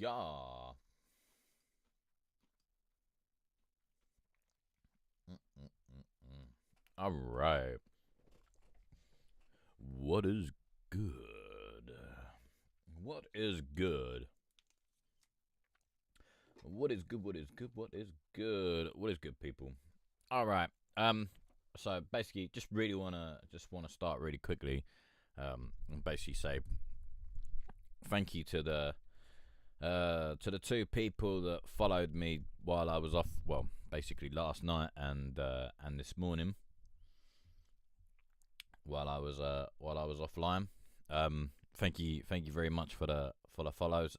Yeah. All right. What is good? What is good? What is good? What is good? What is good? What is good, people? All right. So basically, just wanna start really quickly. And basically say thank you to the two people that followed me while I was off. Well, basically last night and this morning while I was offline. Thank you very much for the follows.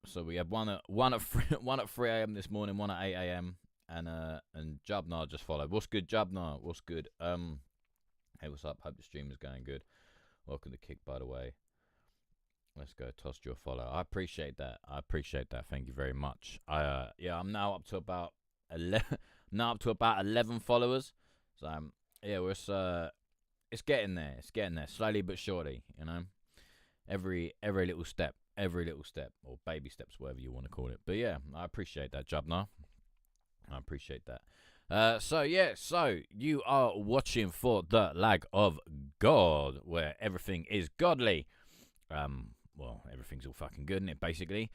So we had one at 3 a.m. this morning, one at 8 a.m. and Jubnar just followed. What's good, Jubnar? What's good? Hey, what's up? Hope the stream is going good. Welcome to Kick, by the way. Let's go. Tossed your follow. I appreciate that. Thank you very much. I'm now up to about 11 followers. So it's getting there. Slowly but surely. You know, every little step, or baby steps, whatever you want to call it. But yeah, I appreciate that, Jubnar. I appreciate that. So you are watching For the Lag of God, where everything is godly. Well, everything's all fucking good, isn't it, basically?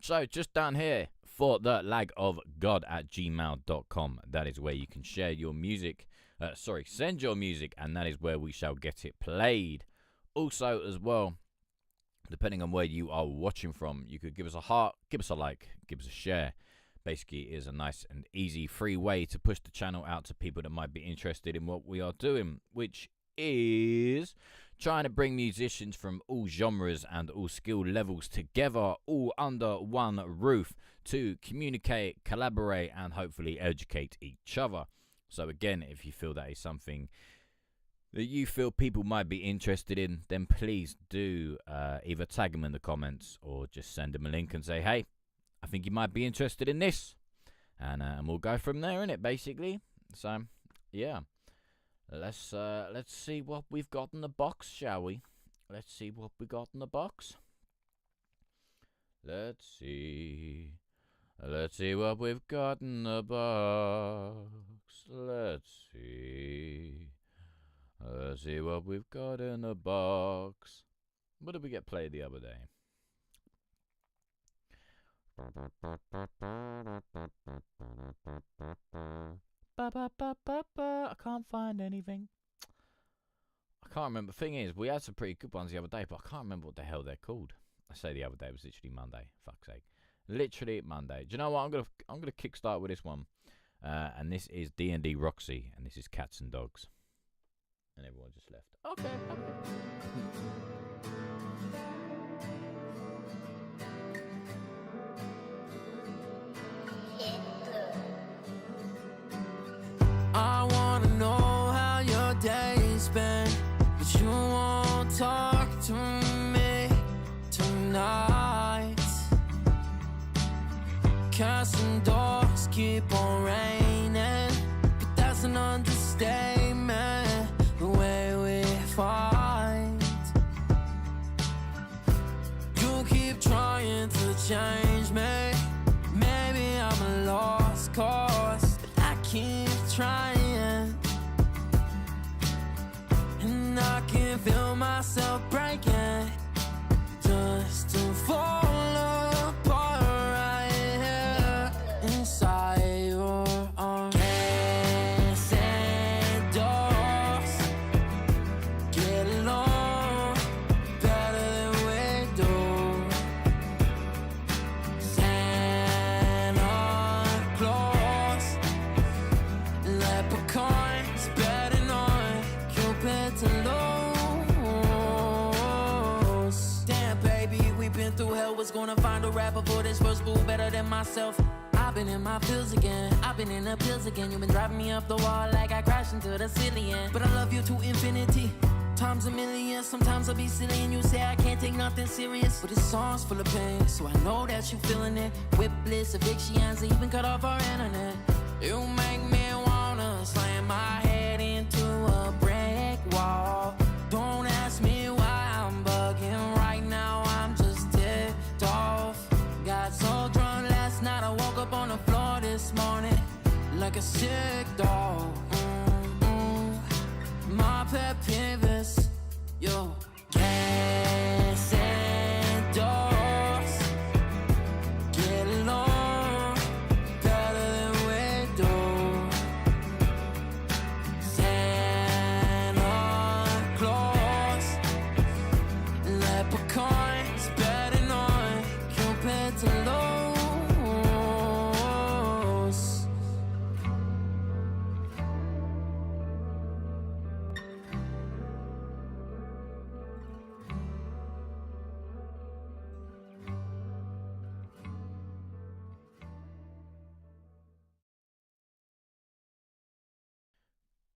So just down here, for the thelagofgod@gmail.com. That is where you can share your music. Send your music, and that is where we shall get it played. Also, as well, depending on where you are watching from, you could give us a heart, give us a like, give us a share. Basically, it is a nice and easy, free way to push the channel out to people that might be interested in what we are doing, which is trying to bring musicians from all genres and all skill levels together, all under one roof, to communicate, collaborate, and hopefully educate each other. So again, if you feel that is something that you feel people might be interested in, then please do either tag them in the comments or just send them a link and say, hey, I think you might be interested in this, and we'll go from there, innit, basically. So yeah, let's see what we've got in the box, shall we? Let's see what we got in the box. Let's see what we've got in the box. Let's see what we've got in the box. What did we get played the other day? I can't find anything. I can't remember. The thing is, we had some pretty good ones the other day, but I can't remember what the hell they're called. I say the other day, it was literally Monday. Fuck's sake, literally Monday. Do you know what? I'm gonna kickstart with this one, and this is D&D Roxy, and this is Cats and Dogs, and everyone just left. Okay. I wanna know how your day's been, but you won't talk to me tonight. Cats and dogs keep on raining, but that's an understatement, the way we fight. You keep trying to change me, maybe I'm a lost cause, but I keep trying, and I can feel myself breaking just to fall apart right here inside your arms. Cats and dogs get along better than we do. Santa Claus, leprechauns betting on Cupid to lose. Damn, baby, we've been through hell. Was gonna find a rapper for this first boo better than myself. I've been in my pills again. I've been in the pills again. You've been driving me up the wall like I crashed into the ceiling. But I love you to infinity, times a million. Sometimes I'll be silly and you say I can't take nothing serious, but this song's full of pain, so I know that you feeling it. Whipless evictions, even cut off our internet. You make me wanna slam my head into a brick wall. Don't ask me why I'm bugging right now, I'm just this morning like a sick dog. My pet peeve is, yo, gas and doors get along better than we do. Santa Claus, leprechauns betting on Cupid to lose.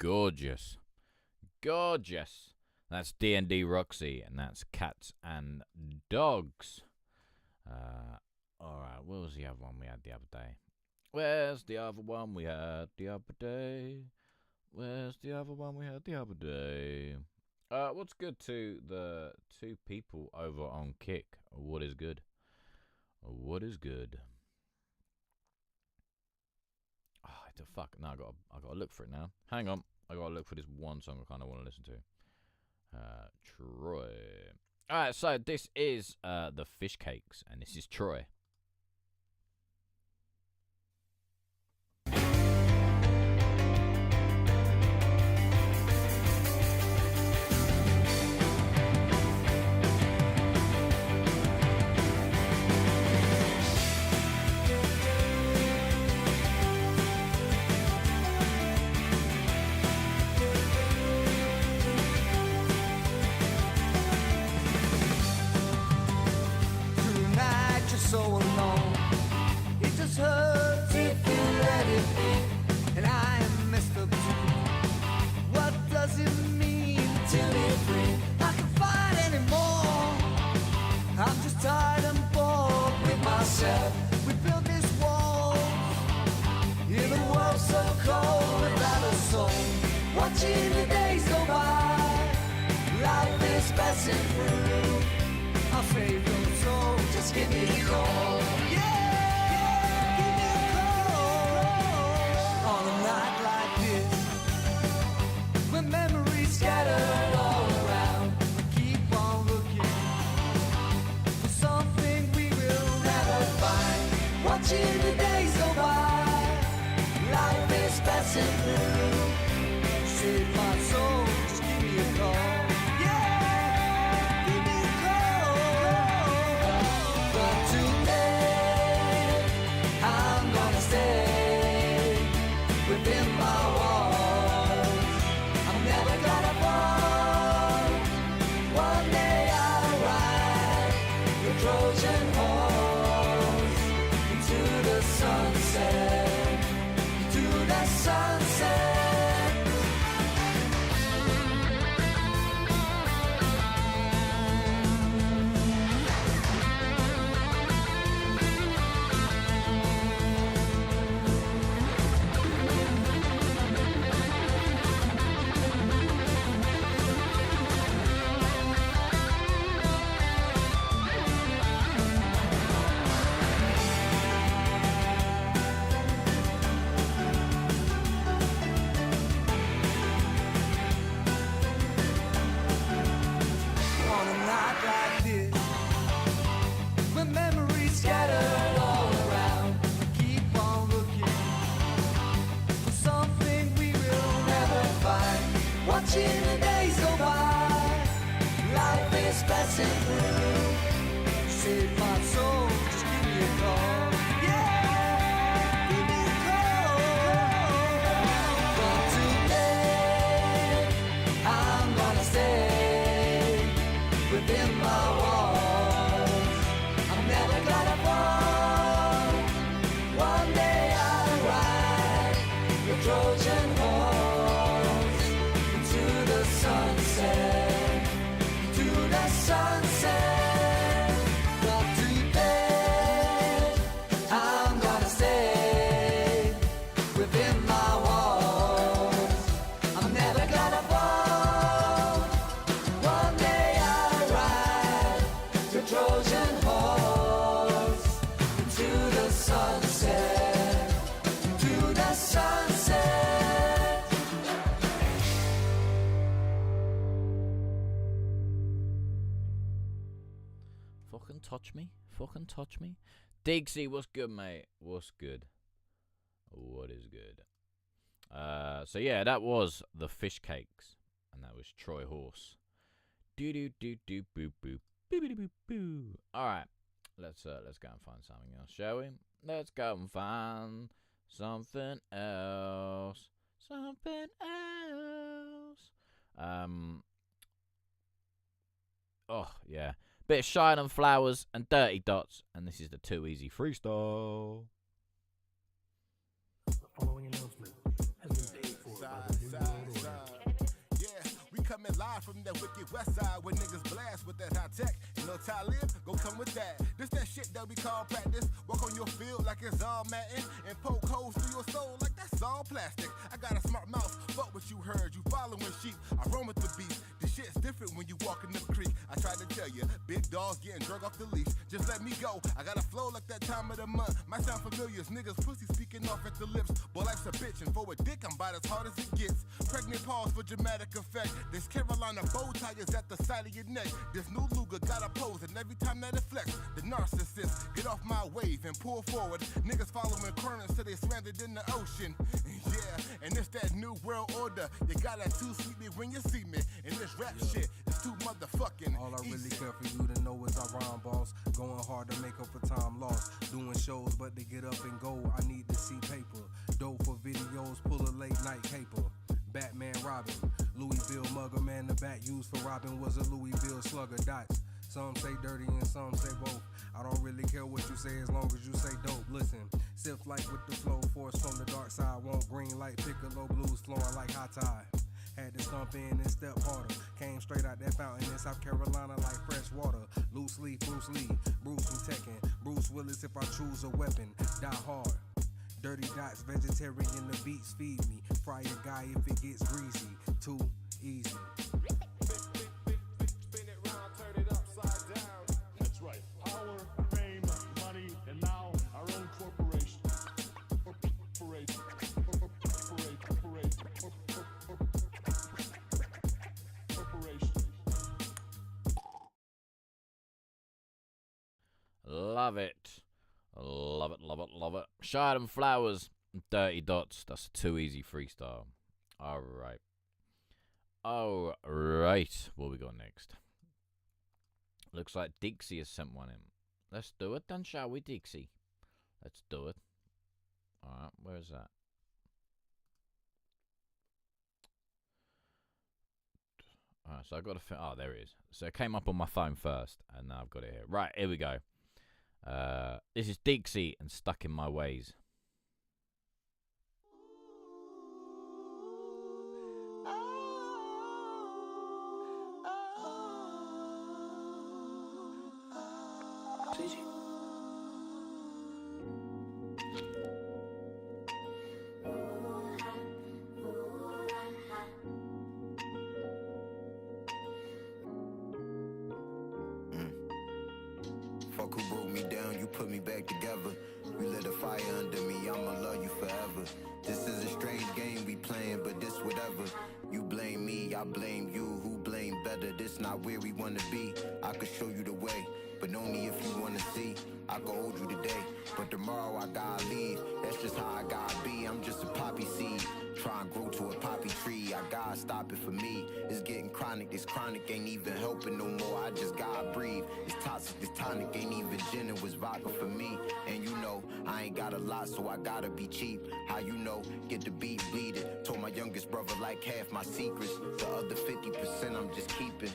Gorgeous. Gorgeous. That's D&D Roxy, and that's Cats and Dogs. Alright, what was the other one we had the other day? Where's the other one we had the other day? Where's the other one we had the other day? What's good to the two people over on Kick? What is good? What is good? Oh, the fuck. No, I gotta look for it now. Hang on. I gotta look for this one song I kinda wanna listen to. Troy. Alright, so this is the Fish Cakes, and this is Troy. So alone, it just hurts if you let it be. And I am messed up too. What does it mean to be free? I can't fight anymore. I'm just tired and bored with myself. We built this wall in a world so cold without a soul. Watching the days go by, life is passing through. I'll save your soul, just give me a call. Yeah, give me a call. On a night like this, when memories scattered all around, we keep on looking for something we will never find. Watching the days go by, life is passing through. Save my soul, just give me a call. Watching the days go by, life is passing through. Save my soul, just give me a call. Yeah, give me a call. But today, I'm gonna stay within my walls. I'm never gonna fall. One day I'll ride the Trojan horse. Sunset, to the sunset. But today I'm gonna stay within my walls. I'm never gonna fall. One day I'll ride the Trojan horse into the sunset, touch me. Fucking touch me. Dixie, what's good, mate? What's good? What is good? So yeah, that was the Fish Cakes, and that was Troy Horse. Do do do do boop boop boo boo boo boo. All right, let's go and find something else, shall we? Let's go and find something else. Something else. Oh yeah, bit of Shine on Flowers and Dirty Dots, and this is the Too Easy freestyle. Following announcement has been paid for by the New World Order. Yeah, we coming live from that wicked west side where niggas blast with that high tech. You know Talib, go come with that. This that shit that we call practice. Walk on your field like it's all matting and poke holes through your soul like that's all plastic. I got a smart mouth, fuck what you heard. You following sheep, I roam with the beast. This shit's different when you walk in the creek. I tried to tell you, big dogs getting drug off the leash. Just let me go, I got a flow like that time of the month. Might sound familiar, niggas pussy speaking off at the lips. Boy, life's a bitch, and for a dick, I'm about as hard as it gets. Pregnant pause for dramatic effect. This Carolina bow tie is at the side of your neck. This new Luger got a pose, and every time that it flex, the narcissist get off my wave and pull forward. Niggas following currents till they stranded in the ocean. Yeah, and it's that new world order. You got that too sweet me when you see me. And this rap shit is too motherfucking All I really easy. care for you to know is I rhyme, boss. Going hard to make up for time lost. Doing shows, but to get up and go, I need to see paper. Dope for videos, pull a late night caper. Batman Robin, Louisville mugger, man, the bat used for Robin was a Louisville slugger. Dots, some say dirty and some say both. I don't really care what you say as long as you say dope. Listen, Sif like with the flow, force from the dark side. Want green light, Piccolo blues flowing like hot tide. Had to stomp in and step harder. Came straight out that fountain in South Carolina like fresh water. Loose leaf, Bruce Lee, Bruce from Tekken. Bruce Willis if I choose a weapon. Die hard. Dirty Dots, vegetarian, the beats feed me. Fry a guy if it gets greasy. Too easy. Spin it round, turn it upside down. That's right. Power, fame, money, and now our own corporation. Love it. Love it, love it, love it. Shine and Flowers, Dirty Dots. That's a Too Easy freestyle. Alright. Alright. What we got next? Looks like Dixie has sent one in. Let's do it then, shall we, Dixie? Let's do it. Alright, where's that? Alright, so I got to oh, there it is. So it came up on my phone first, and now I've got it here. Right, here we go. This is Dixie and Stuck in My Ways. Fuck who broke me down, you put me back together. You lit a fire under me, I'ma love you forever. This is a strange game we playing, but this whatever. You blame me, I blame you, who blame better? This not where we wanna be. I could show you the way, but only if you wanna see. I could hold you today, but tomorrow I gotta leave. That's just how I gotta be, I'm just a poppy seed. Try and grow to a poppy tree, I gotta stop it for me. It's getting chronic, this chronic ain't even helping no more. I just gotta breathe. It's toxic, this tonic ain't even gin, it was vodka for me. And you know, I ain't got a lot, so I gotta be cheap. How you know, get the beat bleeding. Told my youngest brother like half my secrets. The other 50% I'm just keeping.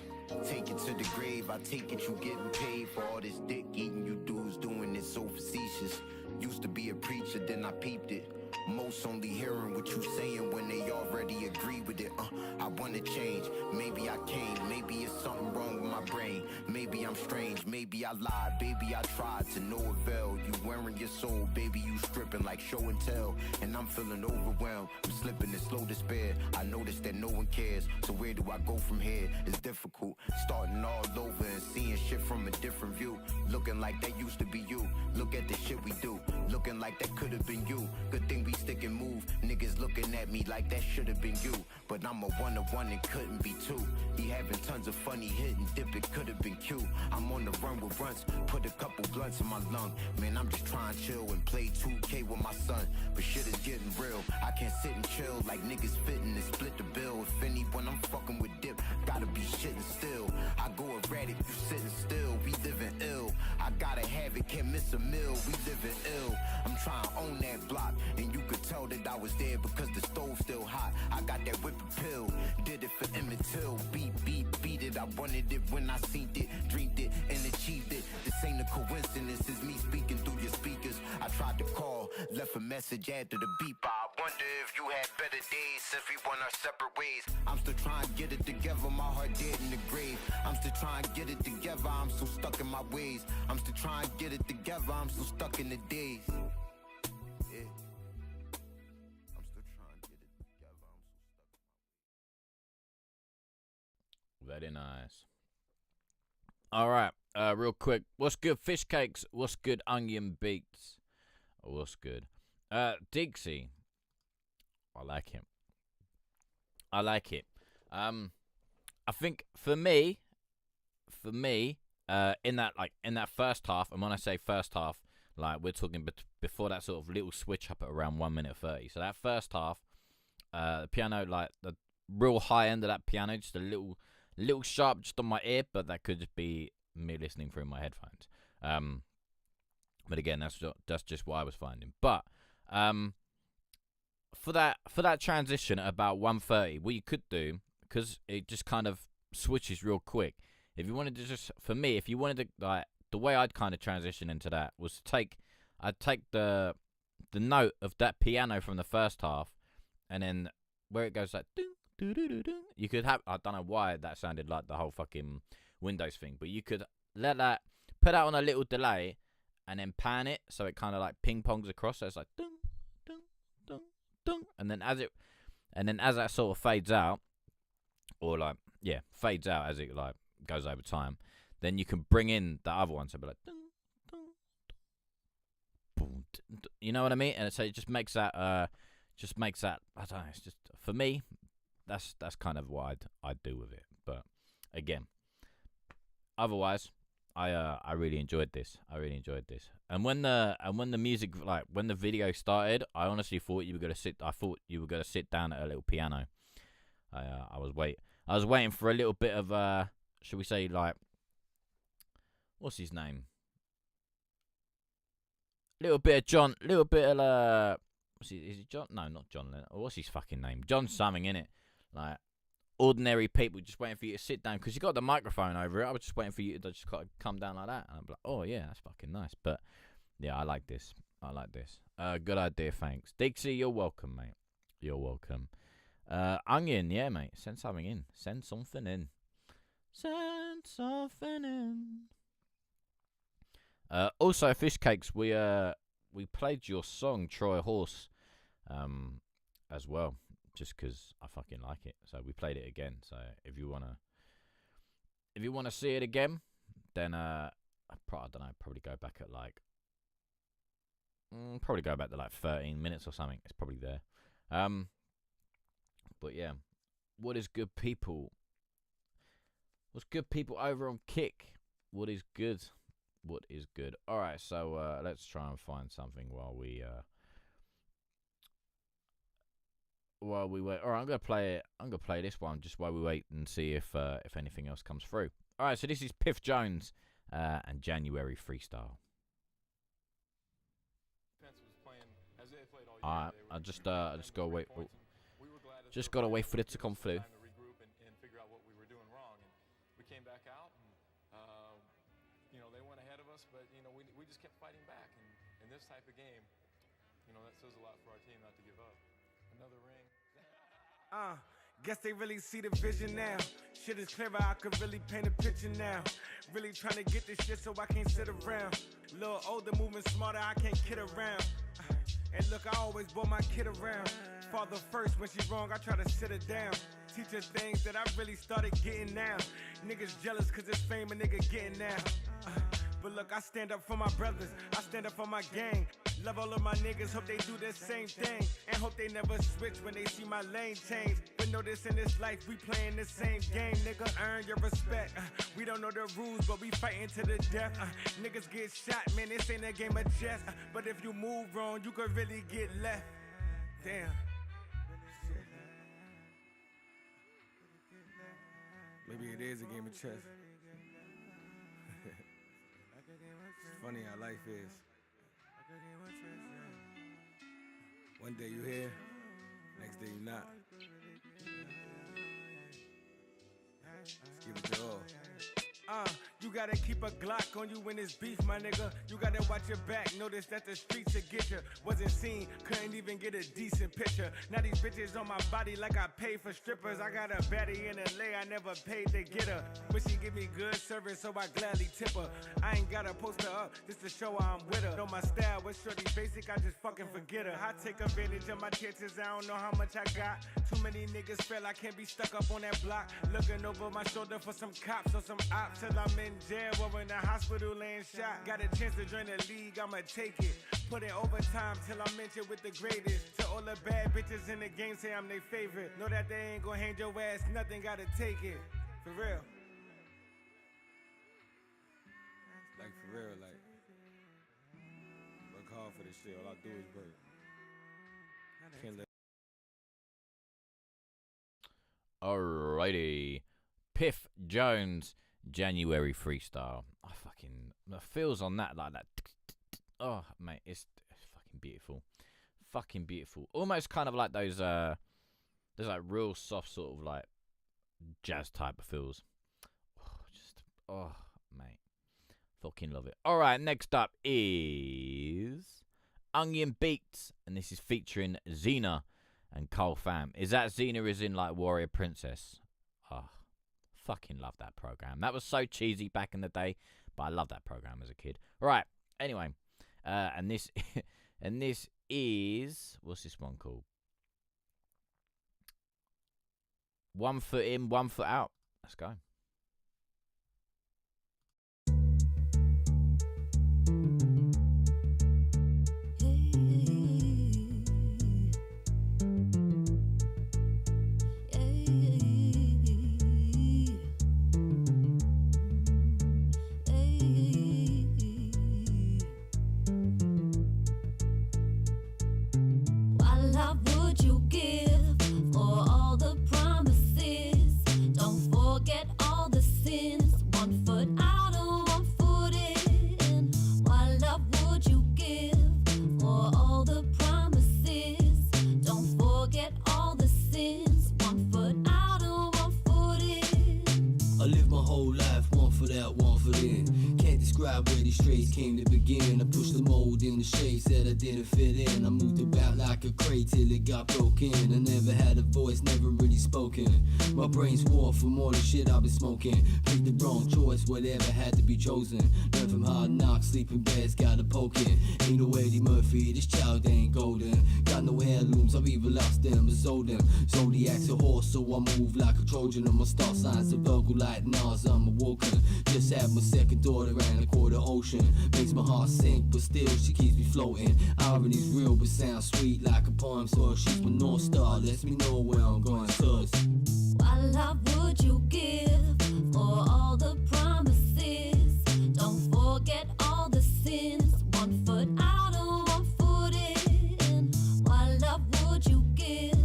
Take it to the grave, I take it you getting paid for all this dick eating you dudes doing it so facetious. Used to be a preacher, then I peeped it. Most only hearing what you saying when they already agree with it. I wanna change, maybe I can't. Maybe it's something wrong with my brain. Maybe I'm strange, maybe I lied. Baby, I tried to no avail. You wearing your soul, baby, you stripping like show and tell. And I'm feeling overwhelmed, I'm slipping in slow despair. I notice that no one cares, so where do I go from here? It's difficult, starting all over and seeing shit from a different view. Looking like that used to be you, look at the shit we do. looking like that could have been you. Good thing we stick and move. Niggas looking at me like that should have been you. But I'm a one-to-one and couldn't be two. He having tons of funny hit and dip, it could have been Q. I'm on the run with runs, put a couple blunts in my lung. Man, I'm just trying to chill and play 2K with my son. But shit is getting real. I can't sit and chill like niggas fitting and split the bill. If anyone I'm fucking with dip, gotta be shitting still. I go erratic, you sitting still. We living ill. I gotta have it, can't miss a meal. We living ill. I'm trying to own that block, and you could tell that I was there because the stove's still hot. I got that whipping pill, did it for Emmett Till. Beat it. I wanted it when I seen it, dreamed it, and achieved it. This ain't a coincidence, it's me speaking through your speakers. I tried to call, left a message after the beep. I wonder if you had better days since we went our separate ways. I'm still trying to get it together, my heart dead in the grave. I'm still trying to get it together, I'm so stuck in my ways. I'm still trying to get it together, I'm so stuck in the days. Yeah. I'm still trying to get it together, I'm so stuck in my ways. Very nice. All right, real quick. What's good, fish cakes? What's good, onion beats? What's good? Dixie. I like him. I like it. I think for me, in that first half, and when I say first half, like we're talking before that sort of little switch up at around 1 minute 30. So that first half, the piano, like the real high end of that piano, just a little sharp just on my ear, but that could just be me listening through my headphones. But again, that's just what I was finding. But for that transition at about 1:30, what you could do, because it just kind of switches real quick. If you wanted to just, for me, if you wanted to, like, the way I'd kind of transition into that was I'd take the note of that piano from the first half, and then where it goes like doo doo doo doo doo, you could have, I don't know why that sounded like the whole fucking Windows thing, but you could put that on a little delay, and then pan it so it kind of like ping pongs across. So it's like dun dun dun dun, and then as that sort of fades out, or like fades out as it like goes over time, then you can bring in the other one. So be like dun dun dun, boom, dun, dun, you know what I mean? And so it just makes that I don't know. It's just, for me, that's kind of what I'd do with it. But again, otherwise, I really enjoyed this. And when the music, like when the video started, I honestly thought you were gonna sit down at a little piano. I was waiting for a little bit of should we say, like, what's his name? Little bit of John. Is it John? No, not John Lennon. What's his fucking name? John something, innit? Like, ordinary people just waiting for you to sit down because you got the microphone over it. I was just waiting for you to just kind of come down like that, and I'm like, oh yeah, that's fucking nice. But yeah, I like this. Good idea, thanks. Dixie, you're welcome, mate. You're welcome. Onion, yeah, mate. Send something in. Send something in. Also, fish cakes. We played your song Troy Horse, as well, just because I fucking like it. So we played it again. So if you wanna see it again, then I don't know. Probably go back at like. Probably go back to like 13 minutes or something. It's probably there. But yeah, what is good, people? What's good, people over on Kick? What is good? All right, so let's try and find something while we wait. All right, I'm gonna play this one just while we wait and see if anything else comes through. All right, so this is Piff Jones and January Freestyle. All right, I just gotta wait. Just gotta wait for it to come through. We just kept fighting back, and in this type of game, that says a lot for our team not to give up. Another ring. Guess they really see the vision now. Shit is clearer, I could really paint a picture now. Really trying to get this shit so I can't sit around. Little older, moving smarter, I can't kid around. And look, I always brought my kid around. Father first, when she's wrong, I try to sit her down. Teach her things that I really started getting now. Niggas jealous cause it's fame a nigga getting now. But look, I stand up for my brothers, I stand up for my gang. Love all of my niggas, hope they do the same thing. And hope they never switch when they see my lane change. But notice in this life, we playing the same game, nigga. Earn your respect. We don't know the rules, but we fighting to the death. Niggas get shot, man, this ain't a game of chess. But if you move wrong, you could really get left. Damn. Maybe it is a game of chess. It's funny how life is. One day you here, next day you not. Let's give it your all. You gotta keep a Glock on you when it's beef, my nigga. You gotta watch your back, notice that the streets will get you. Wasn't seen, couldn't even get a decent picture. Now these bitches on my body like I pay for strippers. I got a baddie in LA, I never paid to get her. But she give me good service, so I gladly tip her. I ain't gotta post her up, just to show her I'm with her. Know my style was shorty basic, I just fucking forget her. I take advantage of my chances, I don't know how much I got. Too many niggas feel I can't be stuck up on that block. Looking over my shoulder for some cops or some ops till I'm in jail or in the hospital laying shot. Got a chance to join the league, I'ma take it. Put in overtime till I'm mentioned with the greatest. To all the bad bitches in the game say I'm their favorite. Know that they ain't gonna hand your ass nothing, gotta take it. For real. Like for real, like work hard for this shit, all I do is work. Can't let Alrighty. Piff Jones, January freestyle. I fucking, the feels on that like that. Oh, mate, it's fucking beautiful. Fucking beautiful. Almost kind of like those, there's like real soft sort of like jazz type of feels. Oh, mate. Fucking love it. Alright, next up is Onion Beats, and this is featuring Xena and Cole Fam. Is that Xena is in like Warrior Princess? Oh, fucking love that program. That was so cheesy back in the day, but I love that program as a kid. Right, anyway, and this and this is, what's this one called? 1 foot in, 1 foot out. Let's go. Where these strays came to begin. I pushed the mold in the shade, said I didn't fit in. I moved about like a crate till it got broken. I never had a voice, never really spoken. My brain's war from all the shit I've been smoking. Picked the wrong choice, whatever had to be chosen. Learned from hard knocks, sleeping beds, got a poking. Ain't no Eddie Murphy, this child ain't golden. Got no heirlooms, I've either lost them or sold them. Zodiac's a horse, so I move like a Trojan. And my star signs are Virgo like Nas, I'm awoken. Just had my second daughter and a quarter ocean. Makes my heart sink, but still she keeps me floating. Irony's real, but sounds sweet like a poem. So she's my North Star, lets me know where I'm going first. What love would you give for all the promises? Don't forget all the sins. 1 foot out and 1 foot in. What love would you give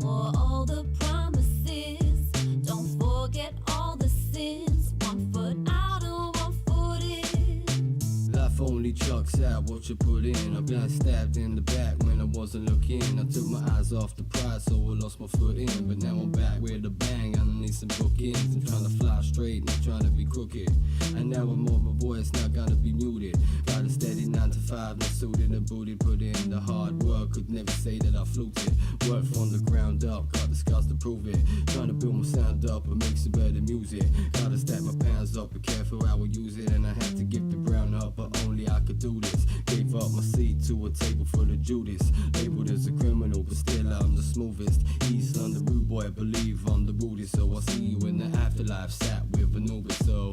for all the promises? Don't forget all the sins. 1 foot out and 1 foot in. Life only chucks out what you put in. I've been stabbed in the back when I wasn't looking. I took my eyes off the prize, so I lost my foot in. But now I'm back with a bang, I need some bookings. I'm trying to fly straight, not trying to be crooked. And now I'm more of a voice, now gotta be muted. Got a steady 9 to 5, not suited and booted. Put in the hard work, could never say that I fluked it. Work from the ground up, got the scars to prove it. Trying to build my sound up and make some better music. Gotta stack my pounds up, be careful how I use it. And I had to give the brown up, but only I could do this. Gave up my seat to a table full of Judas. Labeled as a criminal, but still I'm the smoothest. East on the rude boy, I believe I'm the rudest. So I'll see you in the afterlife, sat with Anubis. So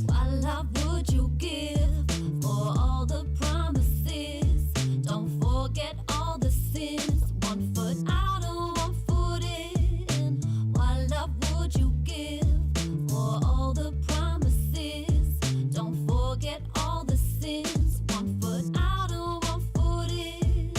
what love would you give for all the promises? 1 foot out and 1 foot in. What love would you give for all the promises? Don't forget all the sins. 1 foot out and 1 foot in.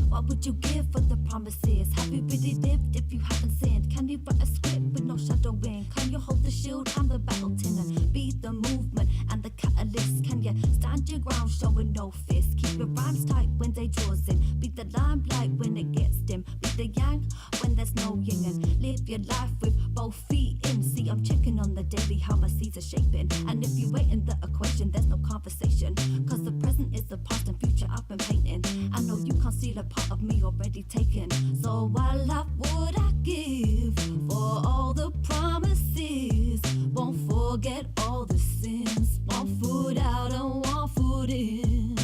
What would you give for the promises? Have you really lived if you haven't sinned? Can you write a script with no shadowing? Can you hold the shield and the battle tin and be the movement and the catalyst? Can you stand your ground showing no fist? Keep your rhymes tight when they draws in. Be the limelight when it gets dim. Be the yang when there's no yin, and live your life with both feet in. See, I'm checking on the daily how my seeds are shaping. And if you wait in the equation, there's no conversation. Cause the present is the past and future I've been painting. I know you can't see a part of me already taken. So what love would I give for all the promises? Won't forget all the sins. 1 foot out and 1 foot in.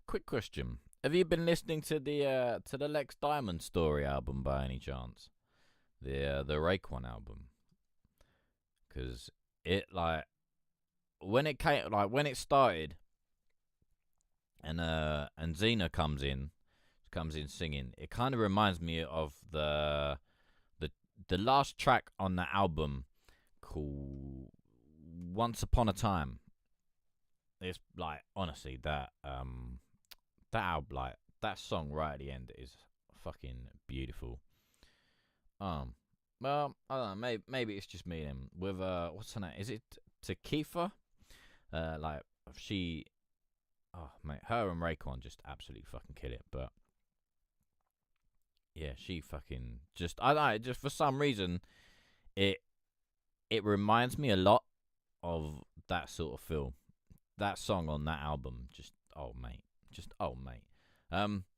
Quick question: have you been listening to the Lex Diamond Story album by any chance? The Raekwon album? Because it when it started, and Xena comes in singing. It kind of reminds me of the last track on the album called Once Upon a Time. It's honestly that album, that song right at the end is fucking beautiful. Well, I don't know. Maybe it's just me then. With what's her name? Is it Takifa? She, oh mate, her and Raekwon just absolutely fucking kill it. But yeah, she fucking just, I don't know, just for some reason, it reminds me a lot of that sort of feel. That song on that album, just oh mate.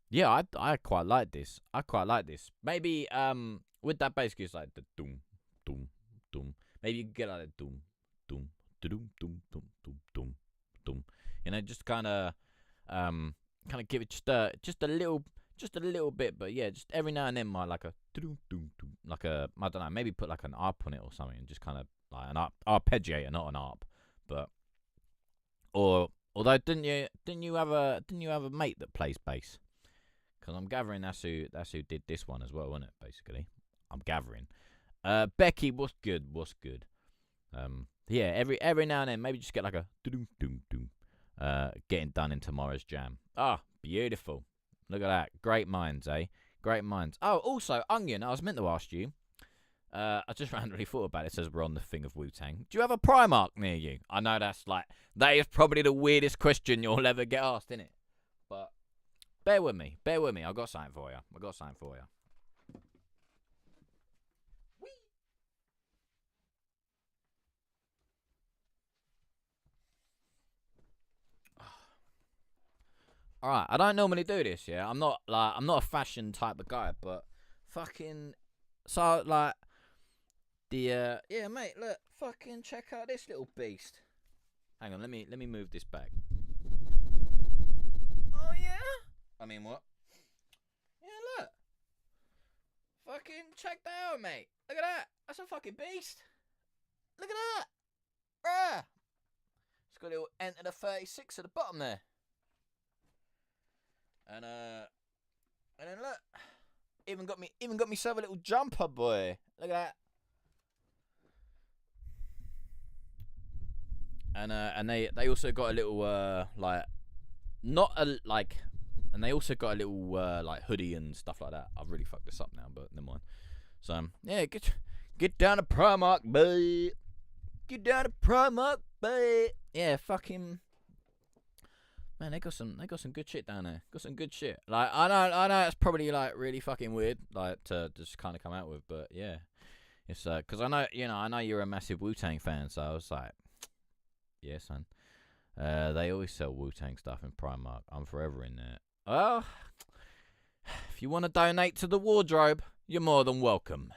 Yeah, I quite like this. Maybe with that bass, it's like the doom, doom, doom. Maybe you can get like a doom, doom, doom, doom, doom, doom, doom, doom. You know, just kind of give it just a little bit. But yeah, just every now and then, like a doom, doom, doom, like a, I don't know, maybe put like an arp on it or something, and just kind of like an arpeggiator, not an arp, but although didn't you have a mate that plays bass? Because I'm gathering that's who did this one as well, wasn't it? Basically, I'm gathering. Becky, what's good? Yeah, every now and then, maybe just get like a doom doom doom. Getting done in tomorrow's jam. Ah, beautiful. Look at that. Great minds, eh? Great minds. Oh, also, Onion, I was meant to ask you. I just randomly thought about it. It says we're on the thing of Wu-Tang. Do you have a Primark near you? I know that is probably the weirdest question you'll ever get asked, innit? But bear with me. I got something for you. Alright, I don't normally do this, yeah. I'm not a fashion type of guy, but fucking, so yeah, mate, look, fucking check out this little beast. Hang on, let me move this back. Oh yeah? I mean, what? Yeah, look. Fucking check that out, mate. Look at that. That's a fucking beast. Look at that. Bruh. It's got a little enter the 36 at the bottom there. And then look. Even got myself a little jumper, boy. Look at that. And they also got a little and they also got a little hoodie and stuff like that. I've really fucked this up now, but never mind. So yeah, get down to Primark, babe. Get down to Primark, babe. Yeah, fucking man, they got some good shit down there. Got some good shit. I know it's probably really fucking weird to just kind of come out with, but yeah, it's because I know you're a massive Wu-Tang fan, so I was like, yeah, son. They always sell Wu-Tang stuff in Primark. I'm forever in there. Well, if you want to donate to the wardrobe, you're more than welcome.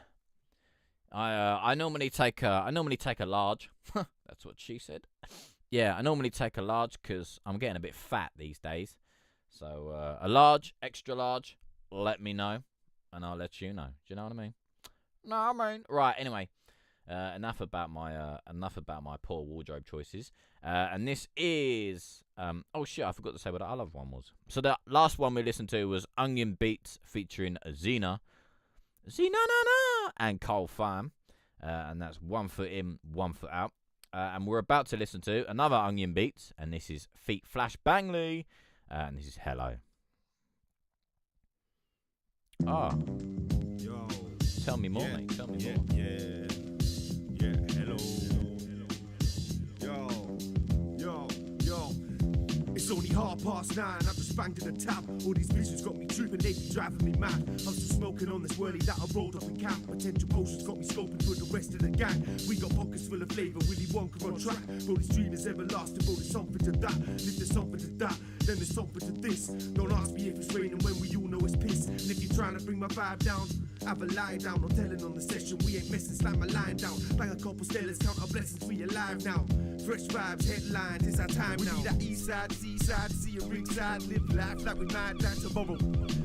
I normally take a large. That's what she said. Yeah, I normally take a large because I'm getting a bit fat these days. So a large, extra large, let me know. and I'll let you know. Do you know what I mean? No, I mean. Right. Anyway, enough about my poor wardrobe choices. And this is oh shit, I forgot to say what the other one was. So the last one we listened to was Onion Beats featuring Xena and Cole Farm, and that's 1 foot in, 1 foot out. And we're about to listen to another Onion Beats, and this is Feet Flash Bangley, and this is Hello. Ah, Yo. Tell me more, mate. Tell me more. Yeah, hello. Yo. It's only 9:30. I just banged in the tab. All these visions got me tripping, they be driving me mad. I'm still smoking on this whirly that I rolled up in camp. Potential potions got me scoping for the rest of the gang. We got pockets full of flavour, Willy Wonka on track. Bro, this dream is everlasting, bro, there's something to that. If there's something to that, then there's something to this. Don't ask me if it's raining when we all know it's piss. And if you're trying to bring my vibe down, have a lie down, no telling on the session. We ain't messing, slam my line down. Bang a couple stellars, count our blessings, we alive now. Fresh vibes, headlines, it's our time now. We need that east side, seaside, see a ringside. Live life like we might die tomorrow.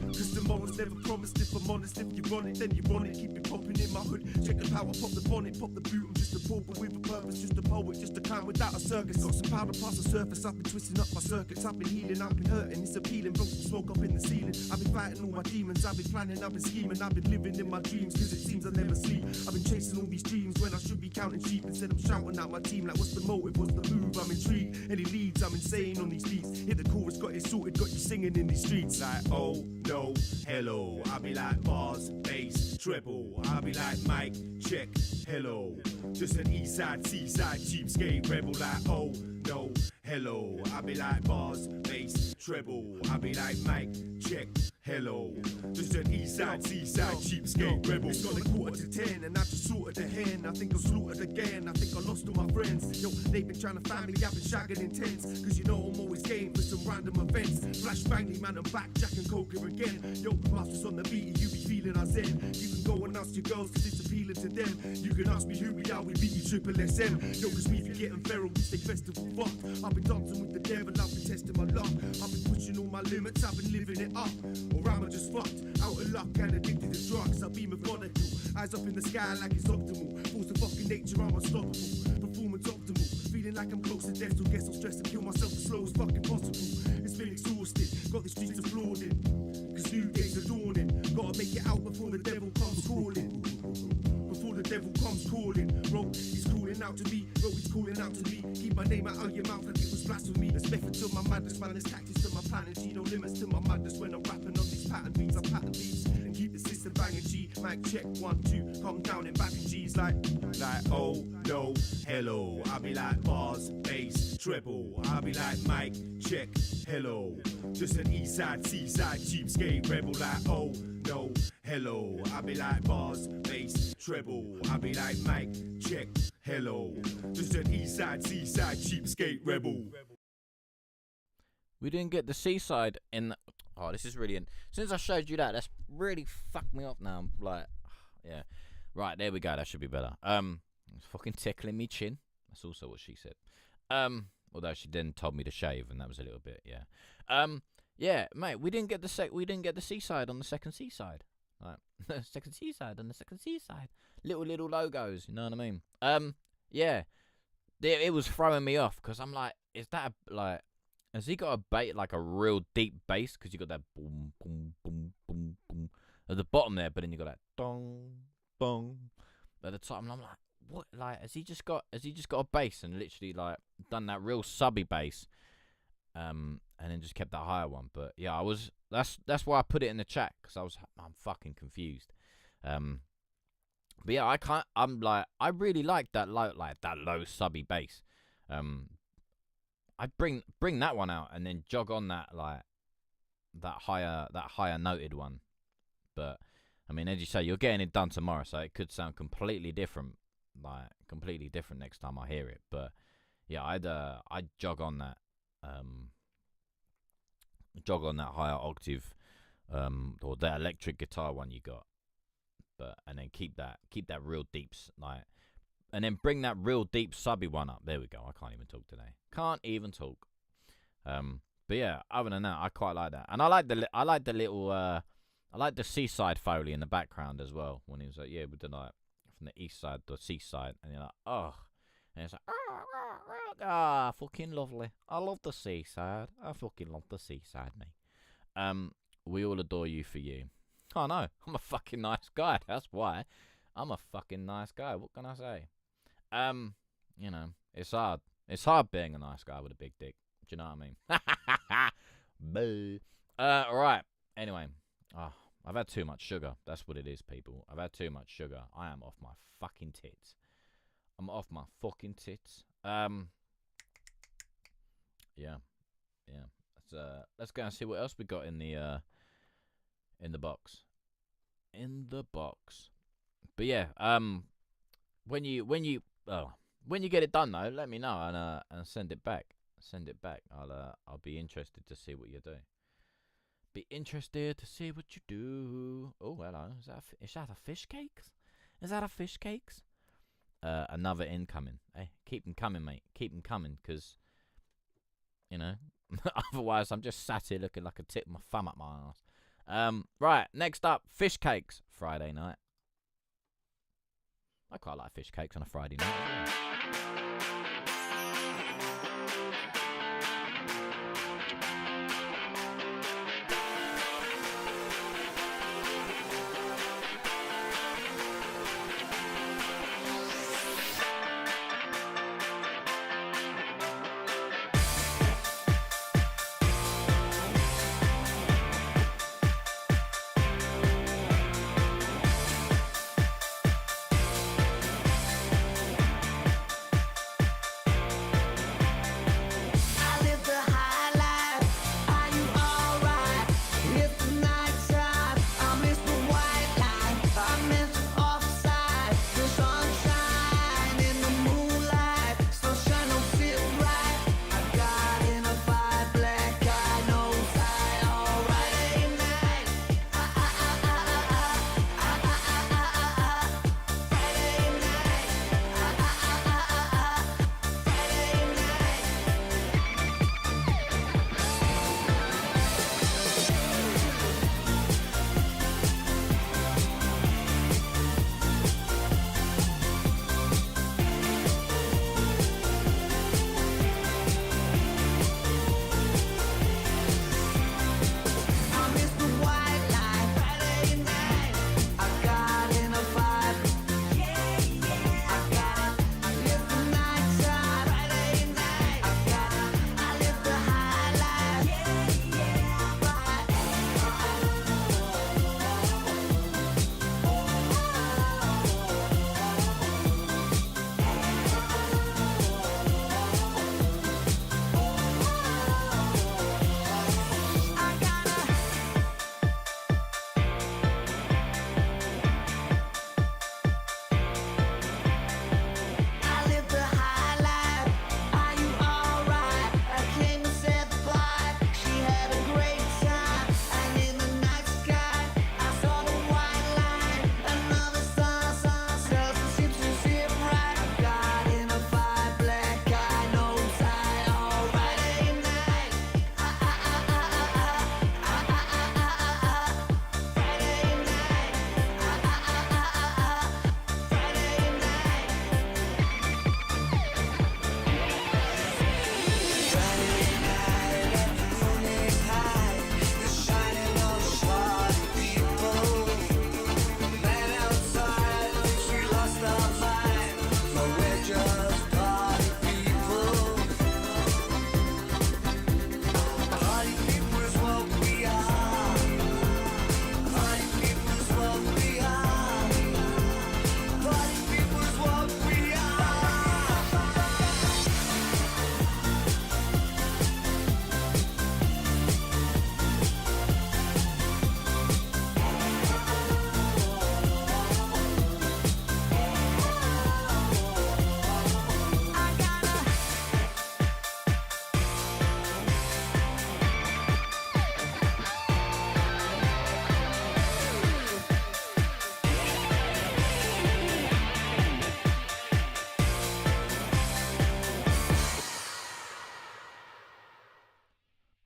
Cause tomorrow's never promised. If I'm honest, if you run it, then you run it. Keep it popping in my hood. Check the power, pop the bonnet, pop the boot. I'm just a pauper with a purpose, just a poet, just a clown without a circus. Got some powder past the surface, I've been twisting up my circuits. I've been healing, I've been hurting, it's appealing. Blow some smoke up in the ceiling. I've been fighting all my demons, I've been planning, I've been scheming. I've been living in my dreams, cause it seems I never sleep. I've been chasing all these dreams when I should be counting sheep. Instead I'm shouting out my team like what's the motive, what's the move? I'm intrigued, any leads, I'm insane on these beats. Hit the chorus, got it sorted, got you singing in these streets. Like, oh no, hello. I'll be like bars, bass, treble. I'll be like mic, check, hello. Just an east side, seaside, cheapskate rebel. Like, oh no, hello. I'll be like bars, bass, treble. I'll be like mic, check, hello. Just an east side, seaside, cheapskate rebel. It's got a 9:45 and I just sorted the hen. I think I'm slaughtered again. I think I lost all my friends. Yo, they've been trying to find me, I've been shagging intense. Cause you know I'm always game for some random events. Flash Bangley, man, I'm back, Jack and Coker again. Yo, masters on the beat and you be feeling our zen. You can go and ask your girls cause it's appealing to them. You can ask me who we are, we beat you triple SM. Yo, cause we be getting feral, we stay festival fucked. I've been dancing with the devil, I've been testing my luck. I've been pushing all my limits, I've been living it up. Or am I just fucked? Out of luck and addicted to drugs. I'll be methodical, eyes up in the sky like it's optimal. Force of fucking nature, I'm unstoppable. Performance optimal, feeling like I'm close to death. So guess I'll stress and kill myself as slow as fucking possible. It's been exhausted, got the streets applauding. Cause new days are dawning. Gotta make it out before the devil comes calling. Before the devil comes calling. Bro, he's calling out to me. Bro, he's calling out to me. Keep my name out of your mouth like it was blasphemy. There's method to my madness, man. There's tactics to my planning. G, no limits to my madness when I'm rapping on these pattern beats. I pattern beats and keep the system banging. G, mic check 1, 2. Calm down and back in G's like oh no, hello. I'll be like bars, bass, treble. I'll be like mic check, hello. Just an east side, seaside, cheapskate rebel. Like oh no, hello. I'll be like bars, bass, treble. I'll be like mic check, hello. Just an east side, seaside, cheapskate rebel. We didn't get the seaside in the... Oh, this is really... Since I showed you that, that's really fucked me up now. I'm like, yeah. Right, there we go. That should be better. It's fucking tickling me chin. That's also what she said. Although she then told me to shave, and that was a little bit, yeah. Yeah, mate, we didn't get the seaside on the second seaside. Like, second seaside on the second seaside. Little logos, you know what I mean? Yeah. It was throwing me off, because I'm like, is that like... Has he got like a real deep bass? Because you got that boom, boom, boom, boom, boom at the bottom there, but then you got that dong, bong at the top. And I'm like, what? Like, has he just got a bass and literally like done that real subby bass, and then just kept that higher one? But yeah, that's why I put it in the chat, because I'm fucking confused. But yeah, I really like that low subby bass. I'd bring that one out and then jog on that higher noted one. But I mean, as you say, you're getting it done tomorrow, so it could sound completely different next time I hear it. But yeah, I'd jog on that higher octave, or that electric guitar one you got. And then keep that real deeps, like. And then bring that real deep subby one up. There we go. I can't even talk today. Can't even talk. But yeah, other than that, I quite like that. And I like the little I like the seaside Foley in the background as well. When he was like, yeah, we did like from the east side to the seaside. And you're like, oh. And it's like, fucking lovely. I love the seaside. I fucking love the seaside, me. We all adore you for you. Oh, no. I'm a fucking nice guy. That's why. I'm a fucking nice guy. What can I say? You know, it's hard. It's hard being a nice guy with a big dick. Do you know what I mean? Boo. Right. Anyway. Oh, I've had too much sugar. That's what it is, people. I've had too much sugar. I am off my fucking tits. I'm off my fucking tits. Yeah. Let's go and see what else we got in the box. In the box. But yeah, when you get it done though, let me know and send it back. Send it back. I'll be interested to see what you do. Be interested to see what you do. Oh, hello. Is that a fish cakes? Is that a fish cakes? Another incoming. Hey, keep them coming, mate. Keep them coming, because, you know, otherwise I'm just sat here looking like a tip my thumb up my ass. Right, next up, fish cakes. Friday night. I quite like fish cakes on a Friday night.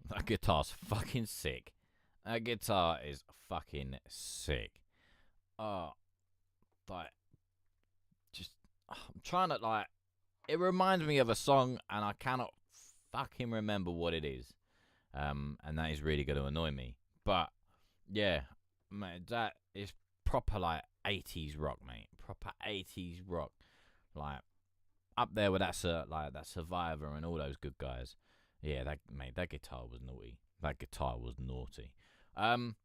That guitar's fucking sick. That guitar is fucking sick. Like, just I'm trying to like. It reminds me of a song, and I cannot fucking remember what it is. And that is really going to annoy me. But yeah, mate, that is proper like 80s rock, mate. Proper 80s rock, like up there with that Survivor and all those good guys. Yeah, that guitar was naughty. That guitar was naughty. I'm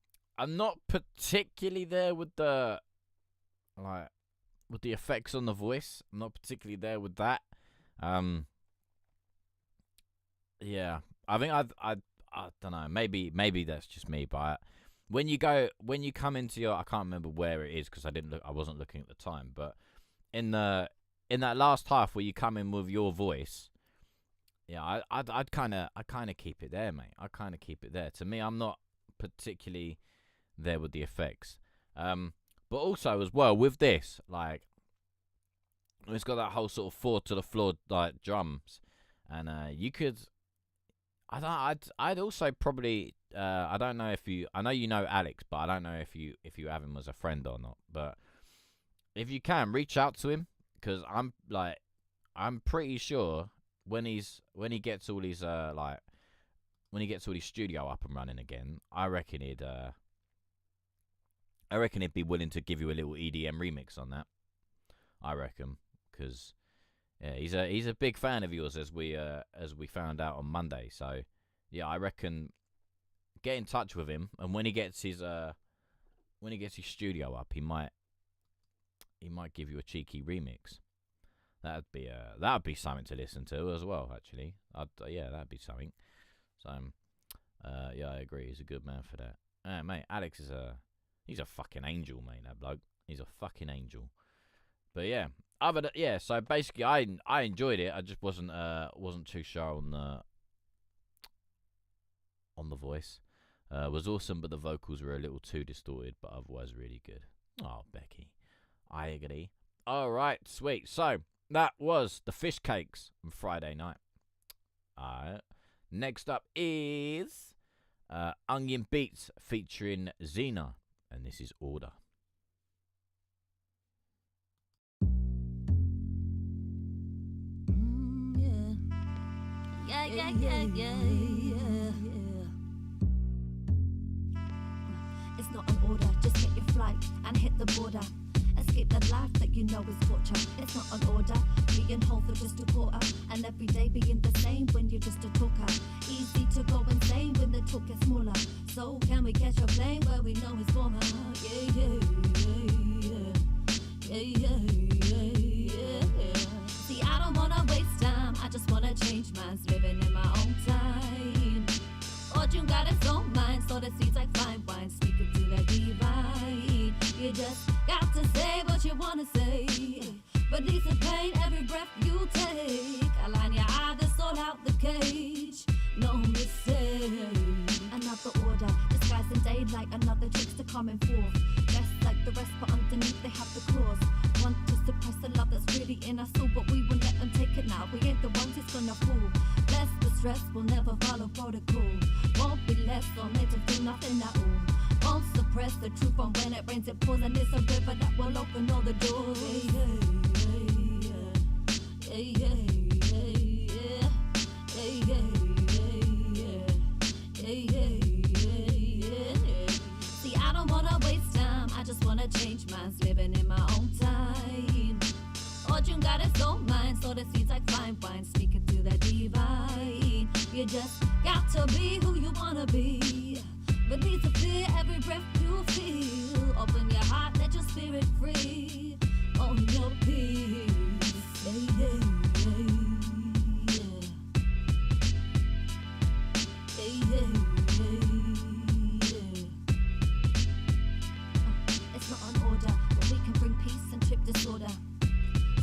not particularly there with the effects on the voice. I'm not particularly there with that. Yeah, I think I don't know. Maybe that's just me. But when you come into your, I can't remember where it is because I wasn't looking at the time. But in that last half where you come in with your voice, yeah, I'd kind of keep it there, mate. I kind of keep it there. To me, I'm not particularly there with the effects. But also as well with this, like, it's got that whole sort of 4 to the floor like drums, and you could. I'd also probably. I don't know if you. I know you know Alex, but I don't know if you have him as a friend or not. But if you can, reach out to him, because I'm pretty sure when he gets all his studio up and running again, I reckon he'd be willing to give you a little EDM remix on that. I reckon, because yeah, he's a big fan of yours, as we found out on Monday. So yeah, I reckon get in touch with him, and when he gets his studio up, he might give you a cheeky remix. That'd be something to listen to as well. Actually, that'd be something. So yeah, I agree. He's a good man for that. Mate, Alex he's a fucking angel, mate. That bloke, he's a fucking angel. But yeah, so basically, I enjoyed it. I just wasn't too sure on the voice. Was awesome, but the vocals were a little too distorted. But otherwise, really good. Oh, Becky, I agree. All right, sweet. So that was the Fish Cakes on Friday night. Next up is Onion Beats featuring Xena, and this is Order. Yeah. It's not an order, just get your flight and hit the border. Escape the life that you know is torture. It's not an order, being whole for just a quarter, and every day being the same when you're just a talker. Easy to go insane when the talk gets smaller. So can we catch a plane where we know it's warmer? Yeah. See, I don't wanna waste time, I just wanna change minds, living in my own time. Fortune got its own mind, so the seeds like fine wine, speaking to the divine. You just got to say what you wanna say, release the pain every breath you take. Align your eye, the soul out the cage, no mistake. Another order, disguised in daylight, another trickster coming forth. Just like the rest, but underneath they have the claws. Want to suppress the love that's really in our soul, but we won't let them take it now. We ain't the ones it's gonna fool. Less the stress, will never follow protocol. Won't be less or made to feel nothing at all. Won't suppress the truth from when it rains, it pours, and it's a river that will open all the doors. See, I don't wanna waste time, I just wanna change minds, living in my own time. Fortune got its own mind, so the seeds like fine wine, speaking to the divine. You just got to be who you wanna be. Release the fear every breath you feel. Open your heart, let your spirit free. Own your peace. It's not an order, but we can bring peace and trip disorder.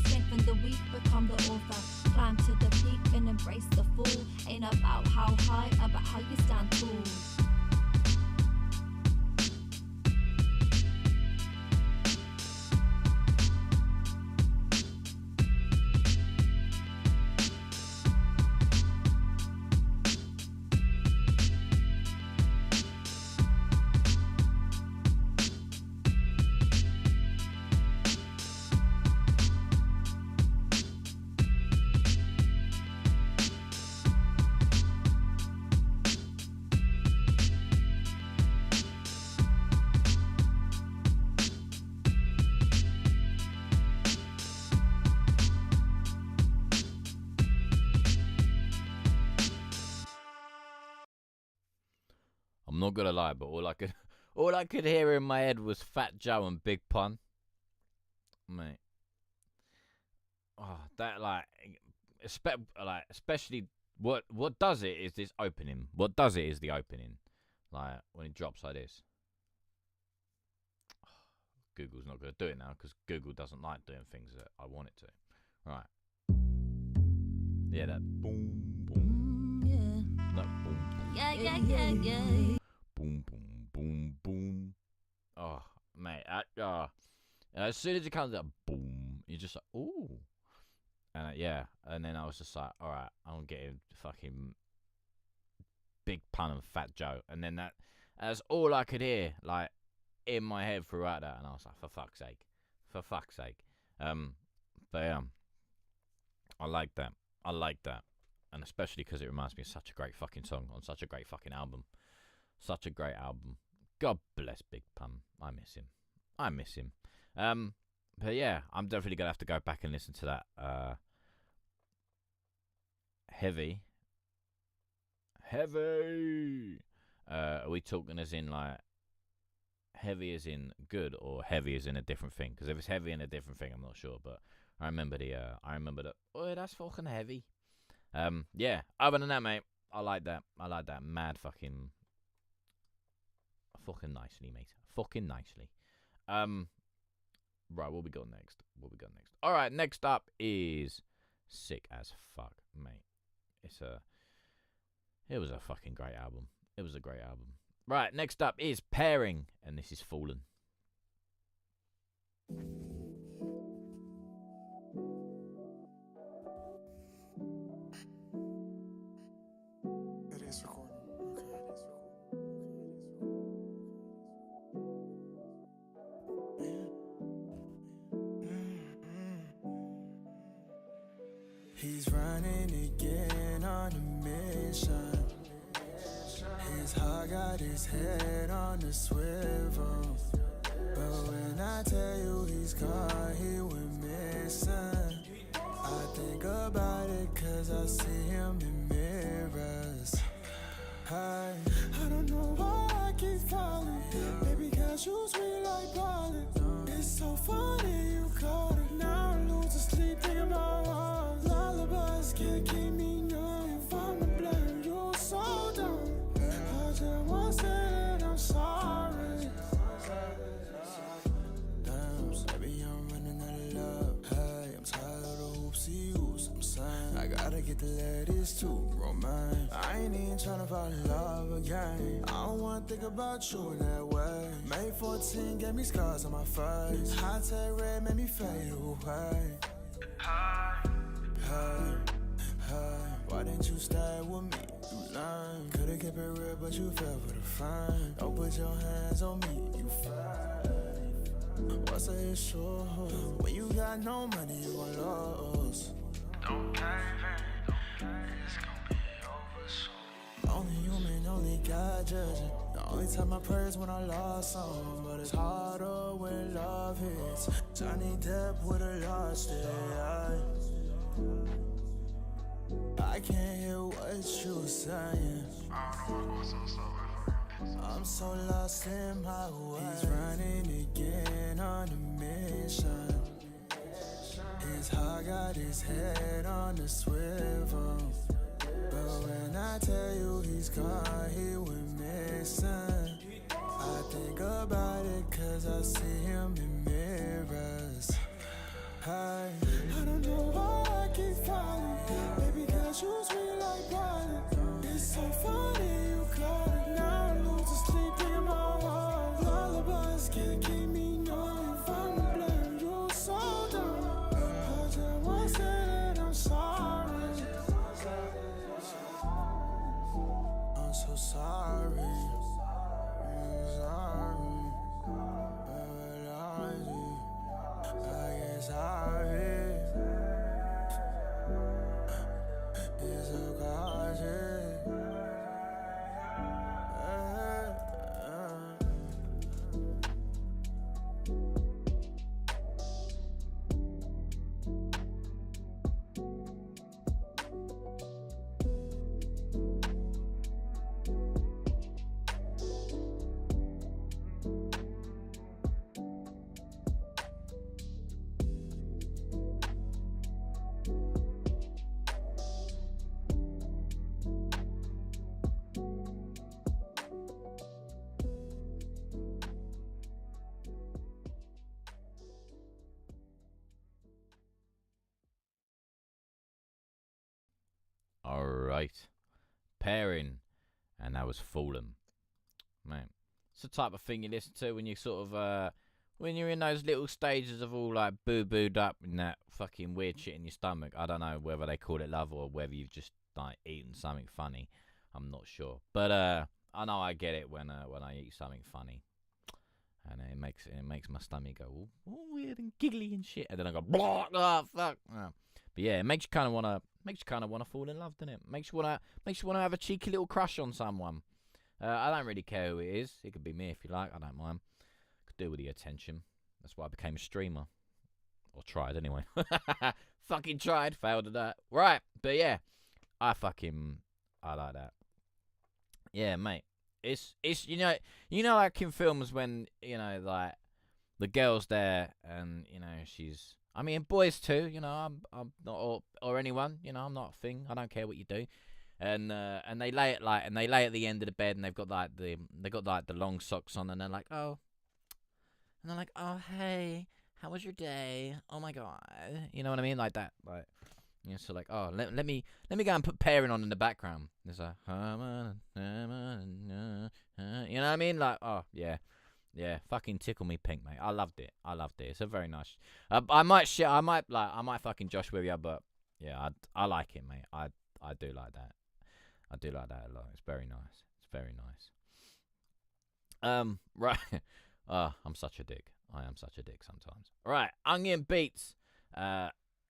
Strengthen the weak, become the author. Climb to the peak and embrace the fall. Ain't about how high, about how you stand tall. I'm not gonna lie, but all I could hear in my head was Fat Joe and Big Pun. Mate. Oh, that especially what does it is this opening. What does it is the opening. Like when it drops like this. Google's not going to do it now because Google doesn't like doing things that I want it to. Right. Yeah, that boom, boom. Yeah. No, boom, boom. Yeah. Boom, boom, boom, boom. Oh, mate. As soon as it comes up, boom, you're just like, ooh. And yeah, and then I was just like, all right, I'm getting fucking Big Pun and Fat Joe. And then that's all I could hear, like, in my head throughout that. And I was like, for fuck's sake. But yeah, I like that. And especially because it reminds me of such a great fucking song on such a great fucking album. Such a great album. God bless Big Pun. I miss him. But yeah, I'm definitely gonna have to go back and listen to that. Heavy. Are we talking as in like heavy as in good or heavy as in a different thing? Because if it's heavy in a different thing, I'm not sure. But I remember the. Oh, that's fucking heavy. Yeah. Other than that, mate, I like that. Mad fucking nicely, mate. Fucking nicely. Right, what we got next? All right, next up is Sick as Fuck, mate. It was a fucking great album. It was a great album. Right, next up is Pairing, and this is Fallen. It is recording. He's running again on a mission. His heart got his head on the swivel. But when I tell you he's gone, he went missing. I think about it cause I see him in mirrors. I don't know why I keep falling. Baby, cause you sweet like pollen. It's so funny you called it. Now I lose sleep thinking about all lullabies can't keep me numb. If I'm to blame, you're so dumb. I just want to say that I'm sorry. Damn, baby, I'm running out of love. Hey, I'm tired of the hoopsie hoops. I'm saying I gotta get the ladies too, romance. I ain't even tryna fall in love again. I don't wanna think about you in that way. May 14 gave me scars on my face. High tech red made me fade away. Hey, why didn't you stay with me? You lying. Could've kept it real, but you fell for the fine. Don't put your hands on me, you fine. What's the issue? When you got no money, you gon' lose. Don't cave in, it's gon' be over soon. Only human, only God judging. The only time I pray is when I lost someone. But it's harder when love hits. Johnny Depp would've lost it. I can't hear what you saying. I'm so lost in my way. He's running again on a mission. His heart got his head on the swivel. But when I tell you he's gone, he went missing. I think about it cause I see him in mirrors. I don't know why I keep falling. Baby, cause you sweet like pollen. It's so funny you called it. Now I lose sleep thinking about all lullabies can't keep me numb. If I'm to blame, you're so dumb. I just want to say that I'm sorry. I'm so sorry. I'm sorry. right. Pairing, and that was Fallen. Man, it's the type of thing you listen to when you sort of, when you're in those little stages of all like boo-booed up and that fucking weird shit in your stomach. I don't know whether they call it love or whether you've just like eaten something funny. I'm not sure, but I know I get it when I eat something funny, and it makes my stomach go all weird and giggly and shit, and then I go blah, oh fuck. But yeah, it makes you kind of wanna fall in love, doesn't it? Makes you wanna have a cheeky little crush on someone. I don't really care who it is. It could be me if you like. I don't mind. Could do with the attention. That's why I became a streamer, or tried anyway. Fucking tried, failed at that. Right, but yeah, I like that. Yeah, mate. It's you know like in films when like the girl's there and she's. I mean, boys too. I'm not or anyone. I'm not a thing. I don't care what you do. And they lay at the end of the bed and they've got the long socks on and they're like oh hey, how was your day? Oh my god, you know what I mean, like that, like so like oh let me go and put Pairing on in the background. There's a you know what I mean, like oh yeah, fucking tickle me pink, mate. I loved it. It's a very nice. I might fucking Josh with you, but yeah, I like it, mate. I do like that. I do like that a lot. It's very nice. Right. I'm such a dick. I am such a dick sometimes. Right, Onion Beats,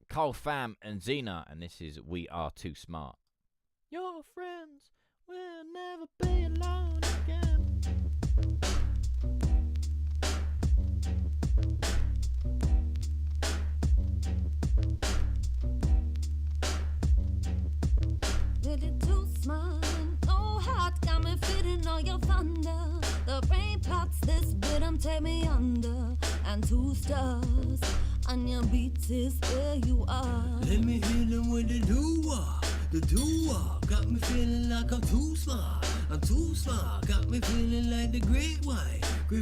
Cole Fam and Xena, and this is We Are Too Smart. Your friends will never be alone again. Really too smart, no heart, got me feeling all your thunder. The brain plots this rhythm, take me under. And 2 stars on your beats is where you are. Let me hit them with the doo-wop. The doo-wop got me feeling like I'm too smart. I'm too smart, got me feeling like the great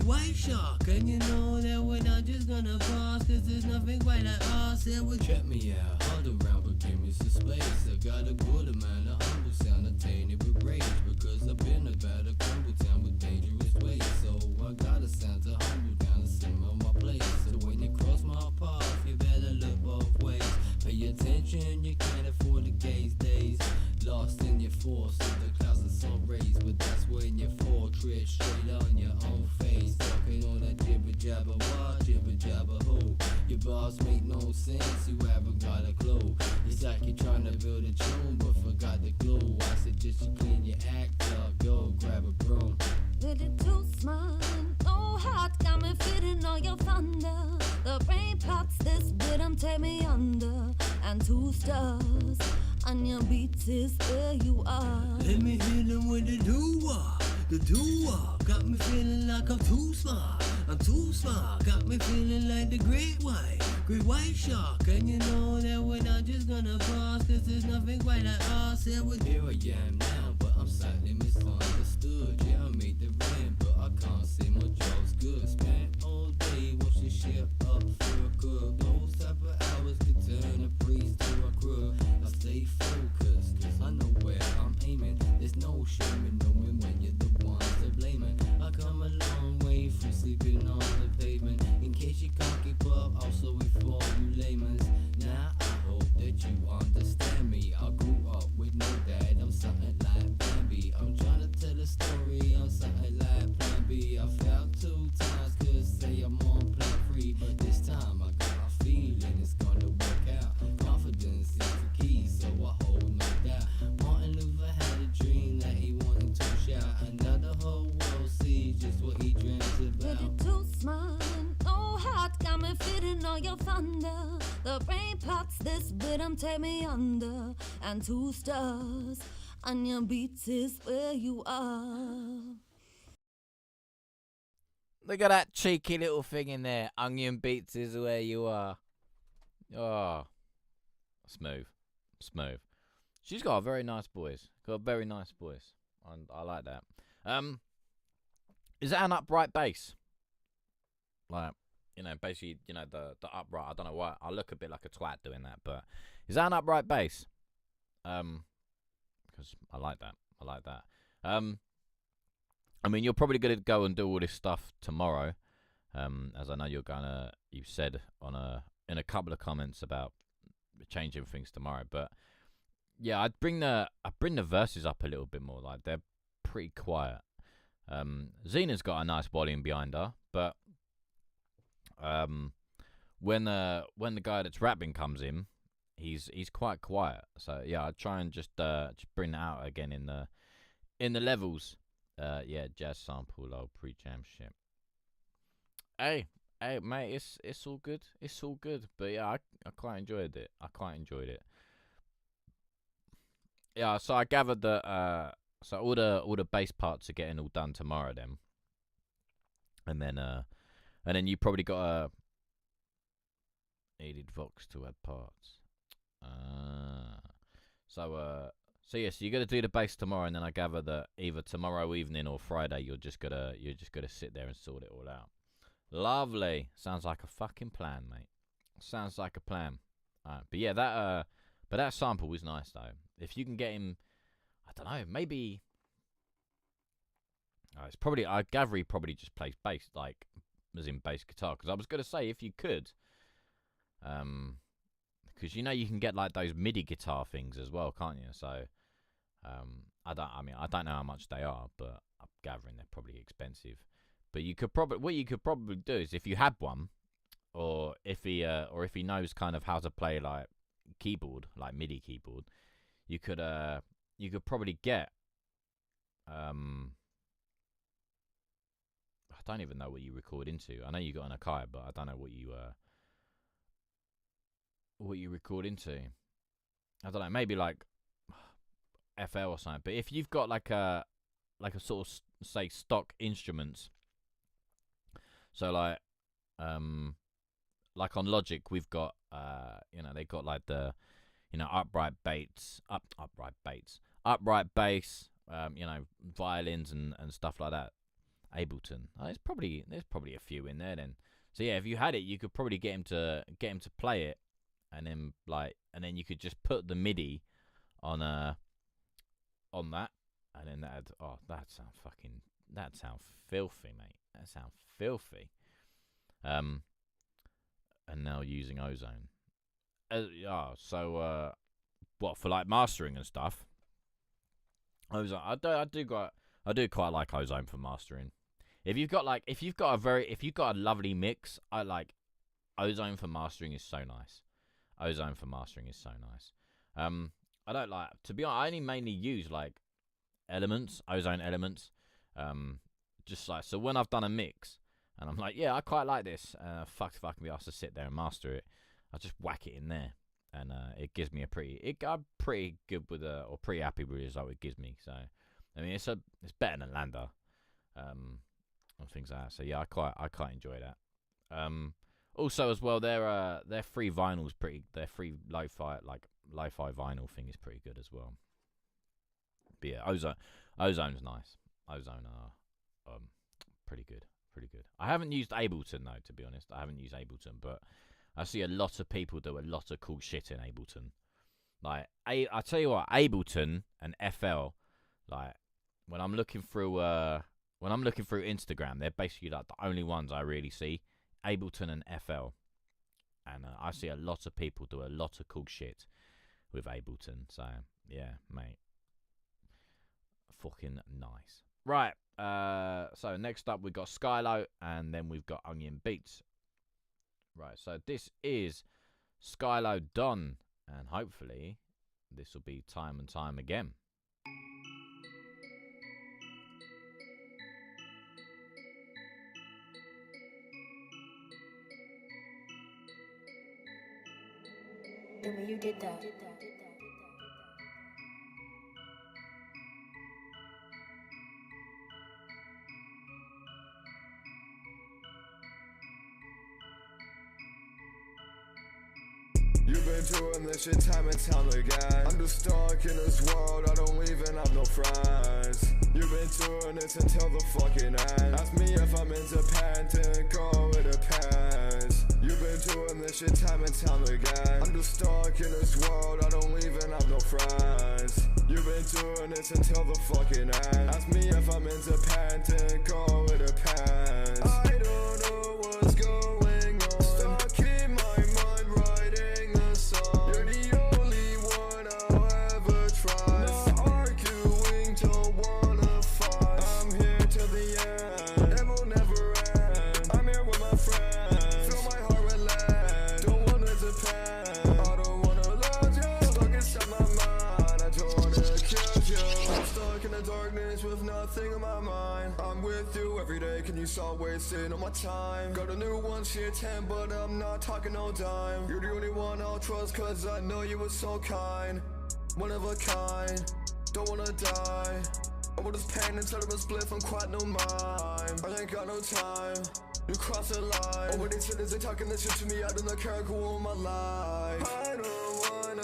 white shark. And you know that we're not just gonna pass, cause there's nothing quite like us. And will check me out, hard around, but give me some space. I got a good amount of humble sound, attained with rage. Because I've been about a crumble town with dangerous ways. So I got a sound to humble down and simmer my place. So when you cross my path, you better look both ways. Pay attention, you can't afford to gaze days. Lost in your force of the clouds and sun rays. But that's when you fall, tread straight on your own face. Talking all that jibber jabber, what jibber jabber who? Your bars make no sense, you haven't got a clue. It's like you're trying to build a tune but forgot the glue. I suggest you clean your act up, go grab a broom. Really too smart, no heart, got me feeling all your thunder. The brain plots this rhythm, take me under. And 2 stars on your beats is where you are. Let me hit them with the doo-wop. The doo-wop got me feeling like I'm too smart. I'm too smart, got me feeling like the great white shark. And you know that we're not just gonna pass, cause there's nothing quite like us. And with here I am now, but I'm slightly misunderstood. Yeah, I made the rent, but I can't say my job's good. Spent all day watching shit up for a good. Those type of hours could turn a priest to a crook. I stay focused, cause I know where I'm aiming. There's no shame in knowing when you're the one to blame it. I come a long way from sleeping on the pavement. In case you can't keep up, also before you layman's. Now I hope that you understand me. I grew up with no dad, I'm something like Plan B. I'm trying to tell a story, I'm something like Plan B. I failed 2 times, cause say I'm on plan 3. But this time I got a feeling it's gonna work out. Confidence is the key, so I hold no doubt. Martin Luther had a dream that he wanted to shout, and now the whole world sees just what he dreams about. Really too smart, no heart, got me feeling all your thunder. The brain plots this rhythm, take me under. And 2 stars on your beats is where you are. Look at that cheeky little thing in there. Onion Beats is where you are. Oh, smooth. She's got a very nice voice. I like that. Is that an upright bass? Like, basically, the upright. I don't know why. I look a bit like a twat doing that, but is that an upright bass? because I like that. I like that. I mean, you're probably going to go and do all this stuff tomorrow, as I know you're gonna. You said in a couple of comments about changing things tomorrow, but yeah, I'd bring the verses up a little bit more. Like they're pretty quiet. Zena's got a nice volume behind her, but when the guy that's rapping comes in, he's quite quiet. So yeah, I'd try and just bring that out again in the levels. Yeah, jazz sample, low pre-jam shit. Hey, mate, it's all good. It's all good. But yeah, I quite enjoyed it. Yeah, so I gathered that so all the bass parts are getting all done tomorrow then. And then you probably got a needed Vox to add parts. So yeah, so you're gonna do the bass tomorrow, and then I gather that either tomorrow evening or Friday you're just gonna sit there and sort it all out. Lovely. Sounds like a fucking plan, mate. Sounds like a plan. But yeah, that sample was nice though. If you can get him, I don't know, maybe. It's probably, I gather he probably just plays bass, like as in bass guitar. Because I was gonna say if you could, because you know you can get like those MIDI guitar things as well, can't you? So, I don't know how much they are, but I'm gathering they're probably expensive. But what you could probably do is if you had one, or if he knows kind of how to play like keyboard, like MIDI keyboard, you could probably get I don't even know what you record into. I know you got an Akai, but I don't know what you record into. I don't know, maybe like FL or something. But if you've got like a sort of say stock instruments, so like on Logic we've got they got like the upright bass, violins and stuff like that. Ableton. There's probably a few in there then. So yeah, if you had it, you could probably get him to play it, and then you could just put the MIDI on that, and then that'd sound filthy, mate. That sound filthy. And now using Ozone. What for like mastering and stuff? Ozone. I do quite like Ozone for mastering. If you've got a lovely mix, I like Ozone for mastering is so nice. I don't like, to be honest, I only mainly use like Ozone elements. Just like, so when I've done a mix and I'm like, yeah, I quite like this. Fuck if I can be asked to sit there and master it. I just whack it in there, and it gives me I'm pretty good with or pretty happy with the result it gives me. So, I mean, it's better than Lander, and things like that. So yeah, I quite enjoy that. Also as well, their free vinyl's their free lo-fi vinyl thing is pretty good as well. But yeah, Ozone's nice. Ozone are pretty good. I haven't used Ableton though, to be honest. But I see a lot of people do a lot of cool shit in Ableton. Like I tell you what, Ableton and FL, like when I'm looking through Instagram, they're basically like the only ones I really see. Ableton and FL, and I see a lot of people do a lot of cool shit with Ableton. So yeah, mate, fucking nice. Right. So next up we've got Skylo, and then we've got Onion Beats. Right. So this is Skylo done, and hopefully this will be time and time again. When you did that. You've been doing this shit time and time again. I'm just stuck in this world, I don't even have no friends. You've been doing it until the fucking end. Ask me if I'm independent, girl, it depends. You've been doing this shit time and time again. I'm just stuck in this world, I don't even have no friends. You've been doing it until the fucking end. Ask me if I'm independent, girl, it depends. I don't know what's going on. Stuck in my mind writing a song. You're the only one I'll ever trust. Not arguing, don't wanna fuss. I'm here till the end, it will never end. I'm here with my friends, fill my heart with lead. Don't wanna depend, I don't wanna lose you. Stuck inside my mind, I don't wanna kill you. I'm stuck in the darkness with nothing on my mind. I'm with you every day, can you stop wasting all my time? Got a new one, she a 10, but I'm not talking no dime. You're the only one I'll trust, cause I know you were so kind. One of a kind, don't wanna die. I want this pain until it was split from quite no mime. I ain't got no time, you cross the line. Oh, when they said they talking this shit to me, I do not care, go on my life. I don't wanna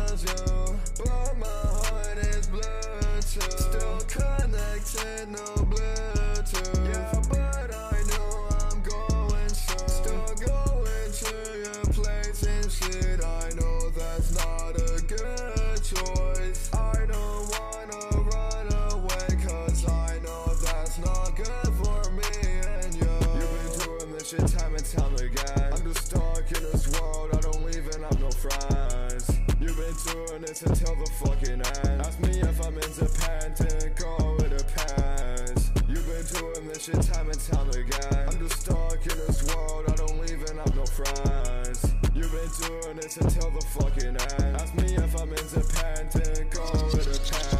lose you, but my heart is blue too. Still connected, no Bluetooth. Yeah, but I know I'm going soon. Still going to your place and shit. I know that's not a good choice. I don't wanna run away, cause I know that's not good for me and you. You've been doing this shit time and time again. I'm just stuck in this world, I don't even have no friends. You've been doing it until the fucking end. Ask me if I'm independent, girl, it depends. You've been doing this shit time and time again. I'm just stuck in this world, I don't even have no friends. You've been doing it until the fucking end. Ask me if I'm independent, girl, it depends.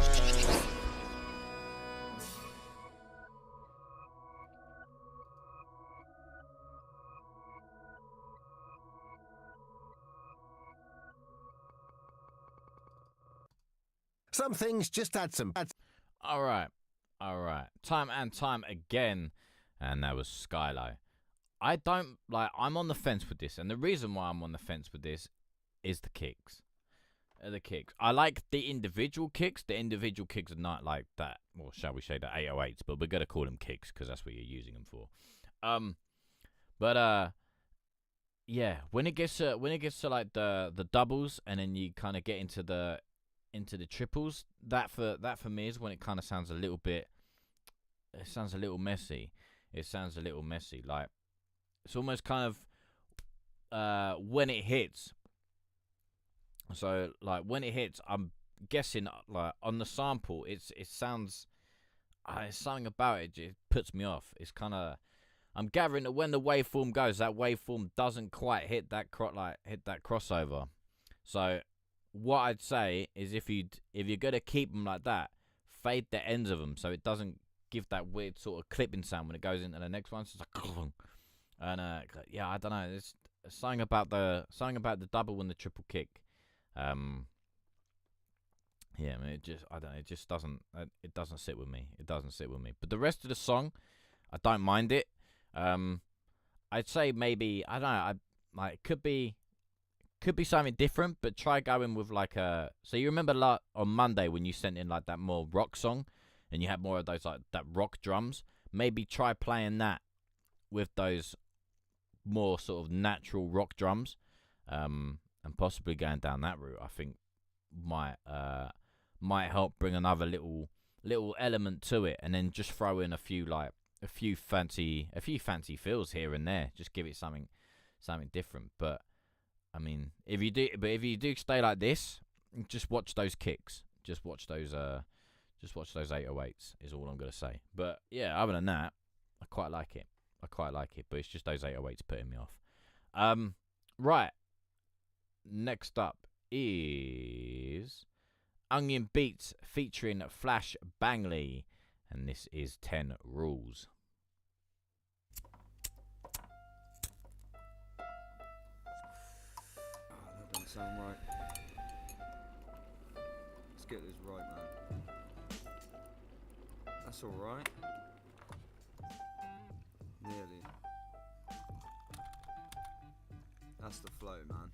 Some things just had some. All right. Time and time again, and that was Skylo. I'm on the fence with this, and the reason why I'm on the fence with this is the kicks. I like the individual kicks. The individual kicks are not like that, or shall we say the 808s, but we're gonna call them kicks because that's what you're using them for. Yeah, when it gets to like the doubles, and then you kind of get into the triples, that for me is when it kind of sounds a little bit. It sounds a little messy. Like it's almost kind of when it hits. So like when it hits, I'm guessing like on the sample, it sounds. Something about it just puts me off. It's kind of. I'm gathering that when the waveform goes, that waveform doesn't quite hit that crossover. So what I'd say is if you're gonna keep them like that, fade the ends of them so it doesn't give that weird sort of clipping sound when it goes into the next one. So it's like, and yeah, I don't know. There's something about the double and the triple kick. Yeah, I mean, I don't know. It just doesn't. It doesn't sit with me. But the rest of the song, I don't mind it. I'd say maybe I don't know. It could be something different, but try going with like a. So you remember on Monday when you sent in like that more rock song, and you had more of those like that rock drums. Maybe try playing that with those more sort of natural rock drums, and possibly going down that route. I think might help bring another little element to it, and then just throw in a few fancy fills here and there. Just give it something different. But I mean, if you do stay like this, just watch those kicks. Just watch those 808s is all I'm gonna say. But yeah, other than that, I quite like it. But it's just those 808s putting me off. Right. Next up is Onion Beats featuring Flash Bangley, and this is 10 Rules. That doesn't sound right. Let's get this right, man. That's alright. Nearly. That's the flow, man.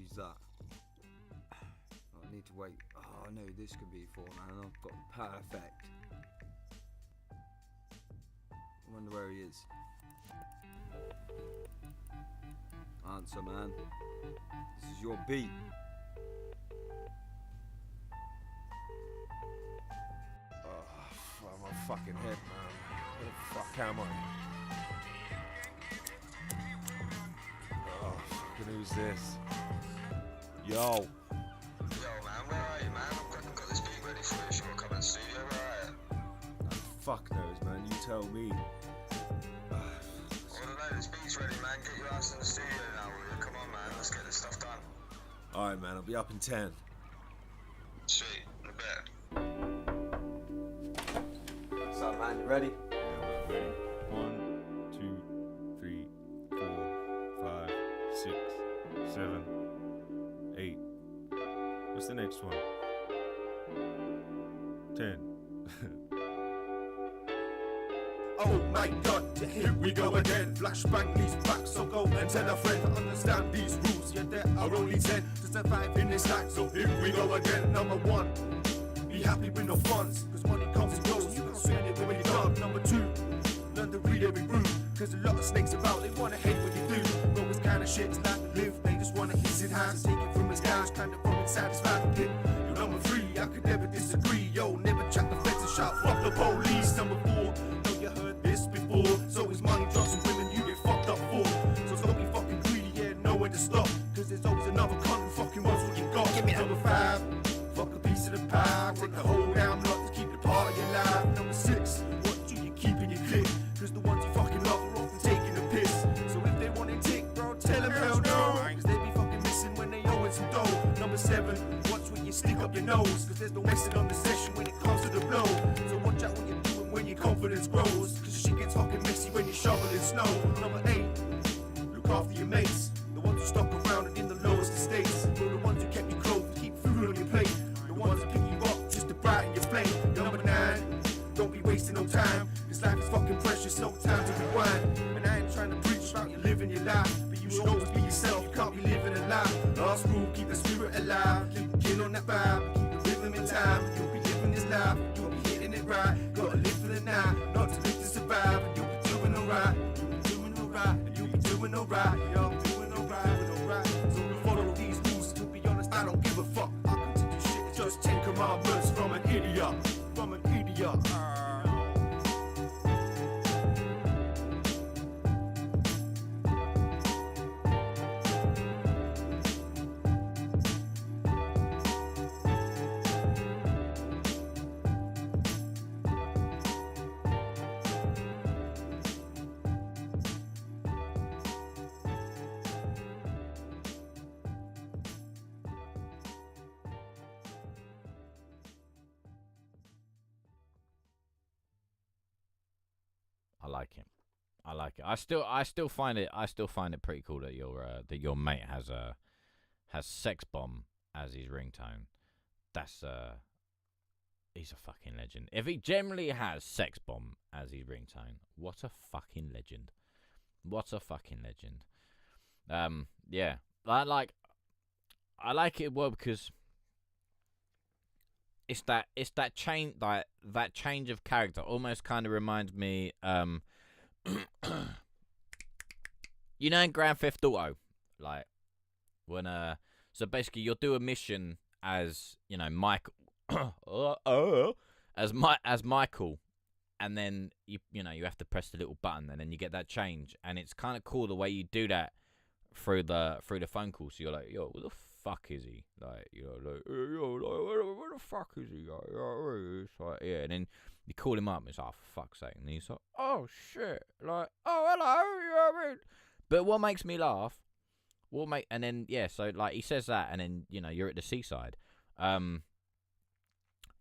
use that. I need to wait. Oh, I know who this could be for, man. I've got perfect. I wonder where he is. Answer, man. This is your beat. Oh, my fucking head, man. Where the fuck am I? Oh, fucking who's this? Yo. Yo, man, where are you, man? I've got this beat ready for you. Sure, come in the studio, where are you? Fuck knows, man. You tell me. I don't know, this beat's ready, man. Get your ass in the studio now, will you? Come on, man, let's get this stuff done. Alright, man. I'll be up in 10. Sweet, in a bit. What's up, man? You ready? Yeah, we're ready. 1, 2, 3, 4, 5, 6, 7, 8. What's the next one? 10. Oh my god, here we go again. Flashbang these back, so go and tell a friend to understand these rules. Yeah, there are only 10 to survive in this life. So here we go again. Number 1, be happy with no funds, cause money comes and goes. You can spend it when you're done. Number 2, learn to read every room, cause a lot of snakes about, they wanna hate what you do. But this kind of shit is like to live, they just wanna hit it hands, take it from his guys, kind of from inside his family pit. You're number 3, I could never disagree. Yo, never chat the feds and shout, fuck the police. Number 4, know you heard this before. So is money, drugs and women you get fucked up for. So don't be fucking greedy, yeah, know when to stop, cause there's always another cunt who fucking wants what you got. Give me number 5, fuck a piece of the pie, take the whole damn lot to keep the party alive. Number 6, what do you keep in your clique? Cause the ones you fucking love are often taking a piss. So if they want to take, bro, tell them hell no, cause they be fucking missing when they owe some dough. Number 7, watch when you stick up your nose, cause there's no messing on the session when it comes to the blow. So watch out what you're doing when your confidence grows, cause shit gets fucking messy when you're shoveling snow. Number 8, look after your mates, the ones who stuck around and in the lowest estates. Or the ones who kept you close and keep food on your plate. The ones who pick you up just to brighten your flame. Number 9, don't be wasting no time, cause life is fucking precious, no time to rewind. And I ain't trying to preach about you living your life, but you should always be yourself, you can't be living a lie. Last rule, keep the spirit alive, keep the kid on that vibe, keep the rhythm in time. You'll be living this life, you'll be hitting it right. Gotta live for the night, not to live to survive. And you'll be doing alright, you'll be doing alright, and you'll be doing alright, yo, doing alright. So we follow these rules, to be honest, I don't give a fuck. I continue shit, just 10 commandments from an idiot, from an idiot. I like him. I like it. I still find it pretty cool that your mate has Sex Bomb as his ringtone. That's he's a fucking legend. If he generally has Sex Bomb as his ringtone, what a fucking legend. What a fucking legend. Yeah. I like it well because it's that change, like that change of character almost kind of reminds me you know, in Grand Theft Auto, like when so basically you'll do a mission as, you know, Michael as Michael, and then you know you have to press the little button and then you get that change, and it's kind of cool the way you do that through the phone call. So you're like, yo, what the fuck is he? Like, you know, like, yo, like, where the fuck is he? Like, it's like, yeah, and then you call him up and it's like, oh, for fuck's sake, and he's like, oh shit, like, oh hello, you know what I mean? But what makes me laugh, and then yeah, so like he says that, and then you know you're at the seaside.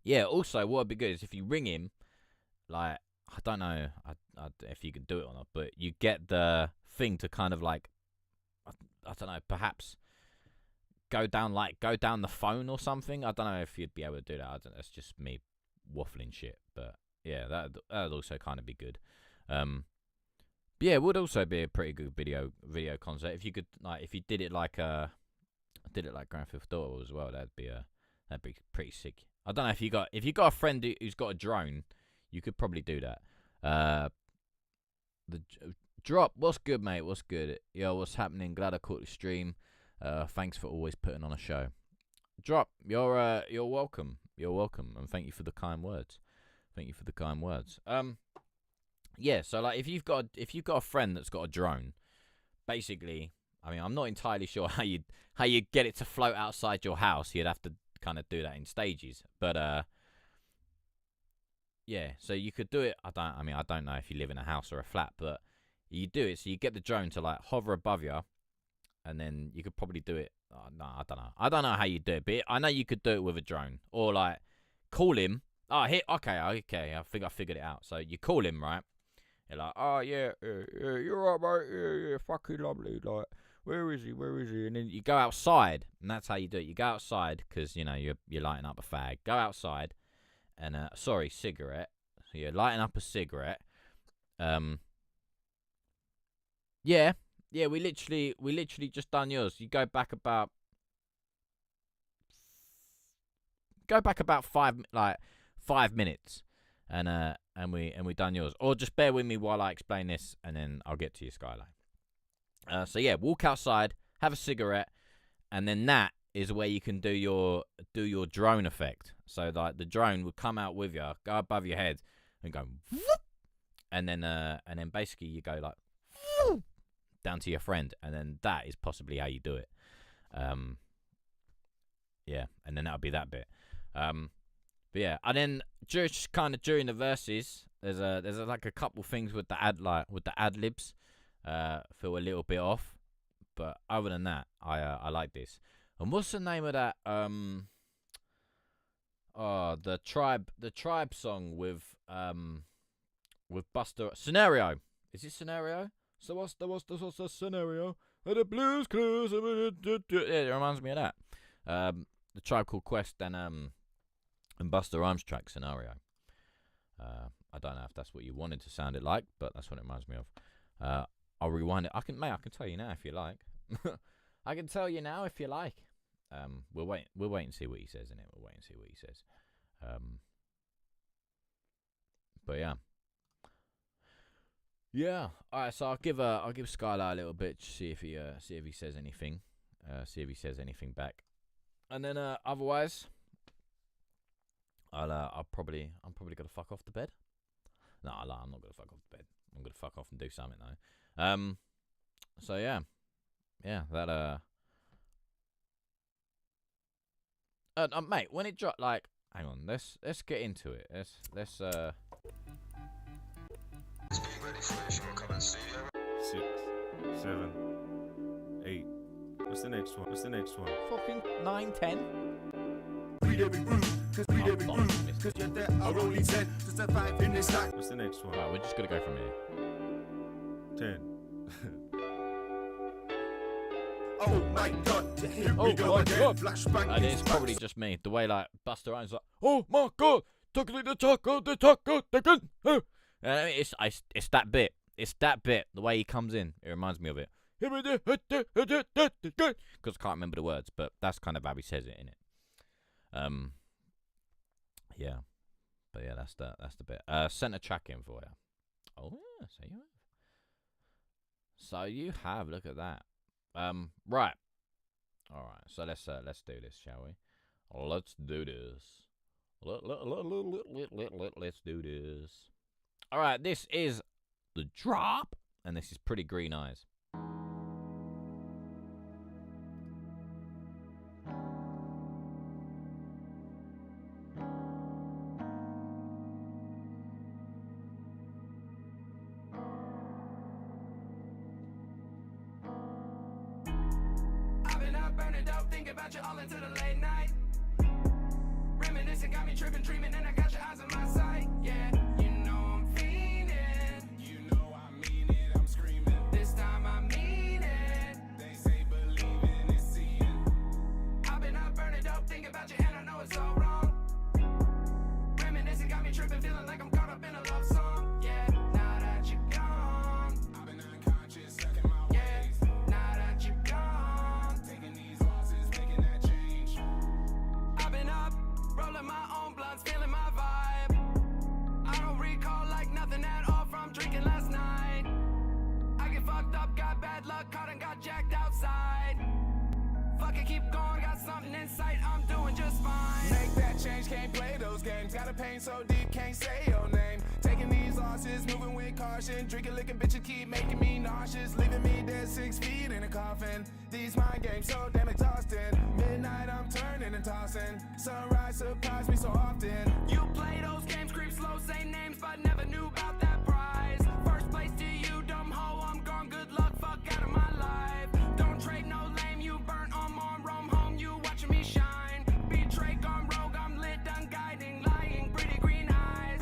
Yeah. Also, what would be good is if you ring him, like I don't know, if you could do it or not, but you get the thing to kind of like, I don't know, perhaps go down the phone or something. I don't know if you'd be able to do that. I don't. That's just me waffling shit. But yeah, that'd also kind of be good. But yeah, it would also be a pretty good video concert if you could, like, if you did it like did it like Grand Theft Auto as well. That'd be pretty sick. I don't know if you got a friend who's got a drone, you could probably do that. The Drop, what's good, mate? What's good? Yo, what's happening? Glad I caught the stream. Thanks for always putting on a show. Drop, you're welcome. You're welcome, and thank you for the kind words. Thank you for the kind words. Yeah. So like, if you've got a friend that's got a drone, basically, I mean, I'm not entirely sure how you get it to float outside your house. You'd have to kind of do that in stages, but yeah. So you could do it. I don't know if you live in a house or a flat, but you do it. So you get the drone to like hover above you, and then you could probably do it. Oh, no, I don't know. I don't know how you do it, but I know you could do it with a drone, or like call him. Oh, here. Okay. I think I figured it out. So you call him, right? You're like, oh yeah, you're right, mate. Yeah, fucking lovely. Like, where is he? And then you go outside, and that's how you do it. You go outside because you know you're lighting up a fag. Go outside, and cigarette. So you're lighting up a cigarette. Yeah, we literally just done yours. You go back about 5 minutes, and we done yours. Or just bear with me while I explain this, and then I'll get to your skyline. So yeah, walk outside, have a cigarette, and then that is where you can do your drone effect. So like the drone would come out with you, go above your head, and go, whoop, and then basically you go like whoop, down to your friend, and then that is possibly how you do it. Yeah, and then that'll be that bit. But yeah, and then just kind of during the verses, there's like a couple things with the ad libs, feel a little bit off, but other than that, I like this. And what's the name of that? The tribe song with Buster Scenario. Is it Scenario? So what's the scenario? The Blues Clues. Yeah, it reminds me of that. The Tribe Called Quest and Busta Rhymes track Scenario. I don't know if that's what you wanted to sound it like, but that's what it reminds me of. I'll rewind it. I can tell you now if you like. I can tell you now if you like. We'll wait and see what he says in it. We'll wait and see what he says. But yeah. Yeah. All right. So I'll give Skylar a little bit to see if he says anything. See if he says anything back. And then otherwise, I'm probably gonna fuck off to bed. No, I'm not gonna fuck off to bed. I'm gonna fuck off and do something though. So yeah, that mate, when it dropped, like, hang on, let's get into it. Let's Ready for it? Shall we come in the studio? 6, 7, 8. What's the next one? Fucking 9, 10. Read every groove, cause you're there are only 10 to survive in this life. What's the next one? Right, we're just gonna go from here. 10. Oh my god, here we go again. Flashbang. And it's probably just me. The way like Buster Rhymes like, oh my god, the taco, it's that bit. It's that bit. The way he comes in, it reminds me of it. Because I can't remember the words, but that's kind of how he says it, innit? Yeah. But yeah, that's the bit. Sent a track in for you. Oh yeah, so you have. Look at that. Right. All right. So let's do this, shall we? Let's do this. Let's do this. All right. This is The Drop, and this is Pretty Green Eyes. About you all into the late night. Reminiscing got me tripping, dreaming, and I got your eyes on my sight. Yeah, you know I'm fiending. You know I mean it, I'm screaming. This time I mean it. They say believing is seeing. I've been up burning dope, thinking about you, and I know it's so wrong. Reminiscing got me tripping, feeling like I'm caught up in a love song. Yeah, now that you're gone, I've been unconscious, stuck in my ways. Now that you're gone, taking these losses, making the pain so deep, can't say your name. Taking these losses, moving with caution. Drinking, licking, bitches keep making me nauseous. Leaving me dead 6 feet in a coffin. These mind games so damn exhausting. Midnight, I'm turning and tossing. Sunrise surprise me so often. You play those games, creep slow, say names, but never knew about that prize. First place to you, dumb hoe, I'm gone. Good luck, fuck out of my life. Don't trade no lame, you burnt on roam home, you watching me shine. Betray, gone rogue, I'm lit, done guiding, lying. Pretty green eyes,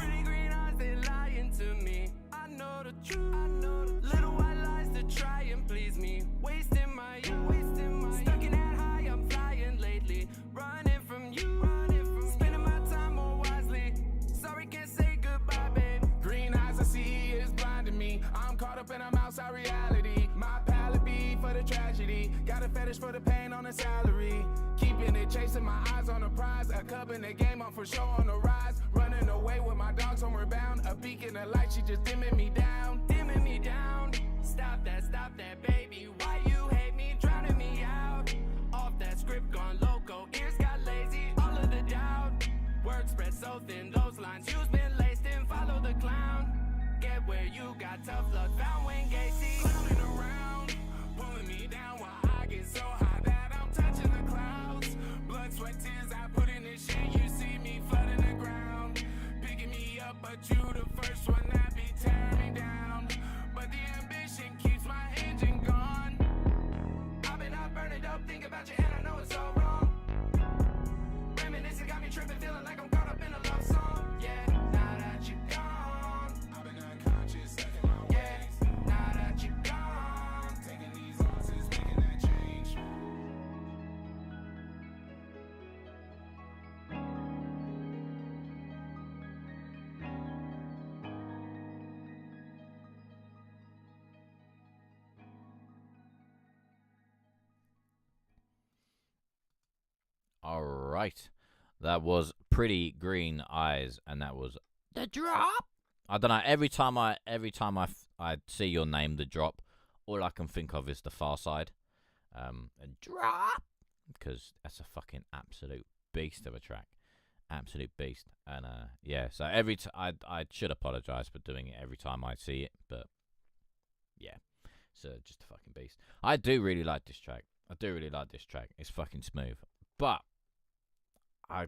they lying to me. I know the truth, little white lies to try and please me. Wasting my youth, stuck in that high, I'm flying lately. Running from you, spending my time more wisely. Sorry, can't say goodbye, babe. Green eyes I see is blinding me. I'm caught up in a outside reality. My palate be for the tragedy. Got a fetish for the pain on the salary. Keeping it chasing my eyes on the prize. A cub in the game, I'm for sure on the rise. Running away with my dogs homeward bound. A beak in the light, she just dimming me down. Dimming me down. Stop that, baby. Why you hate me, drowning me out? Off that script, gone loco. Ears got lazy, all of the doubt. Words spread so thin, those lines you've been laced in. Follow the clown. Get where you got tough luck. Found Wayne Gacy. Clowning around, pulling me down while I get so high that I'm touching the clouds. Blood, sweat, tears, I put in this shit. You see me flooding the ground. Picking me up, but you the first one that be tearing me down. But the ambition keeps my engine gone. I've been up, burning up, think about you, and I know it's all wrong. Reminiscing got me tripping, feeling like I'm caught up in a love song. Yeah, now that you're gone, I've been unconscious, stuck in my ways. Now that you're gone, taking these losses, making that change. All right, that was Pretty Green Eyes, and that was The Drop. I don't know. Every time I see your name, The Drop, all I can think of is The Far Side, and Drop, because that's a fucking absolute beast of a track, absolute beast. And yeah, so I should apologize for doing it every time I see it, but yeah, so just a fucking beast. I do really like this track. It's fucking smooth, but I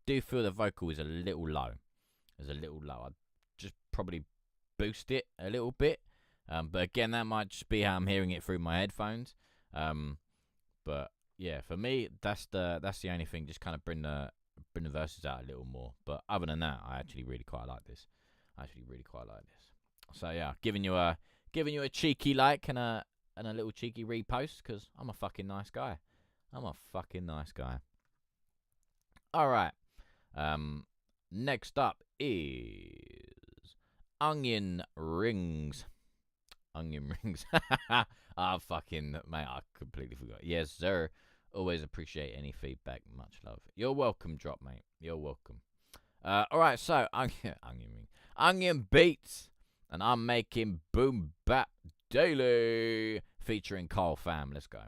do feel the vocal is a little low. I'd just probably boost it a little bit. But again, that might just be how I'm hearing it through my headphones. But yeah, for me, that's the only thing. Just kind of bring the verses out a little more. But other than that, I actually really quite like this. So yeah, giving you a cheeky like and a little cheeky repost, because I'm a fucking nice guy. All right. Next up is Onion Rings. Fucking mate, I completely forgot. Yes, sir. Always appreciate any feedback. Much love. You're welcome, Drop, mate. You're welcome. All right. So Onion Beats, and I'm making Boom Bap Daily featuring Carl Fam. Let's go.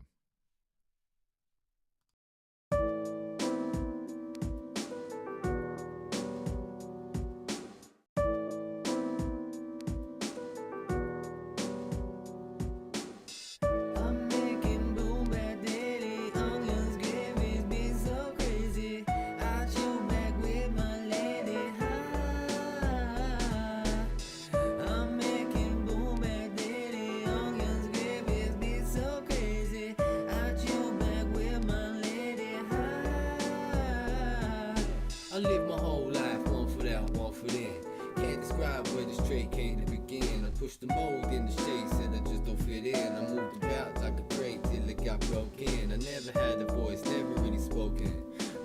I lived my whole life, one foot out, one foot in. Can't describe where this trait came to begin. I pushed the mold in the shade, said I just don't fit in. I moved about like a crate till it got broke in. I never had a voice, never really spoken.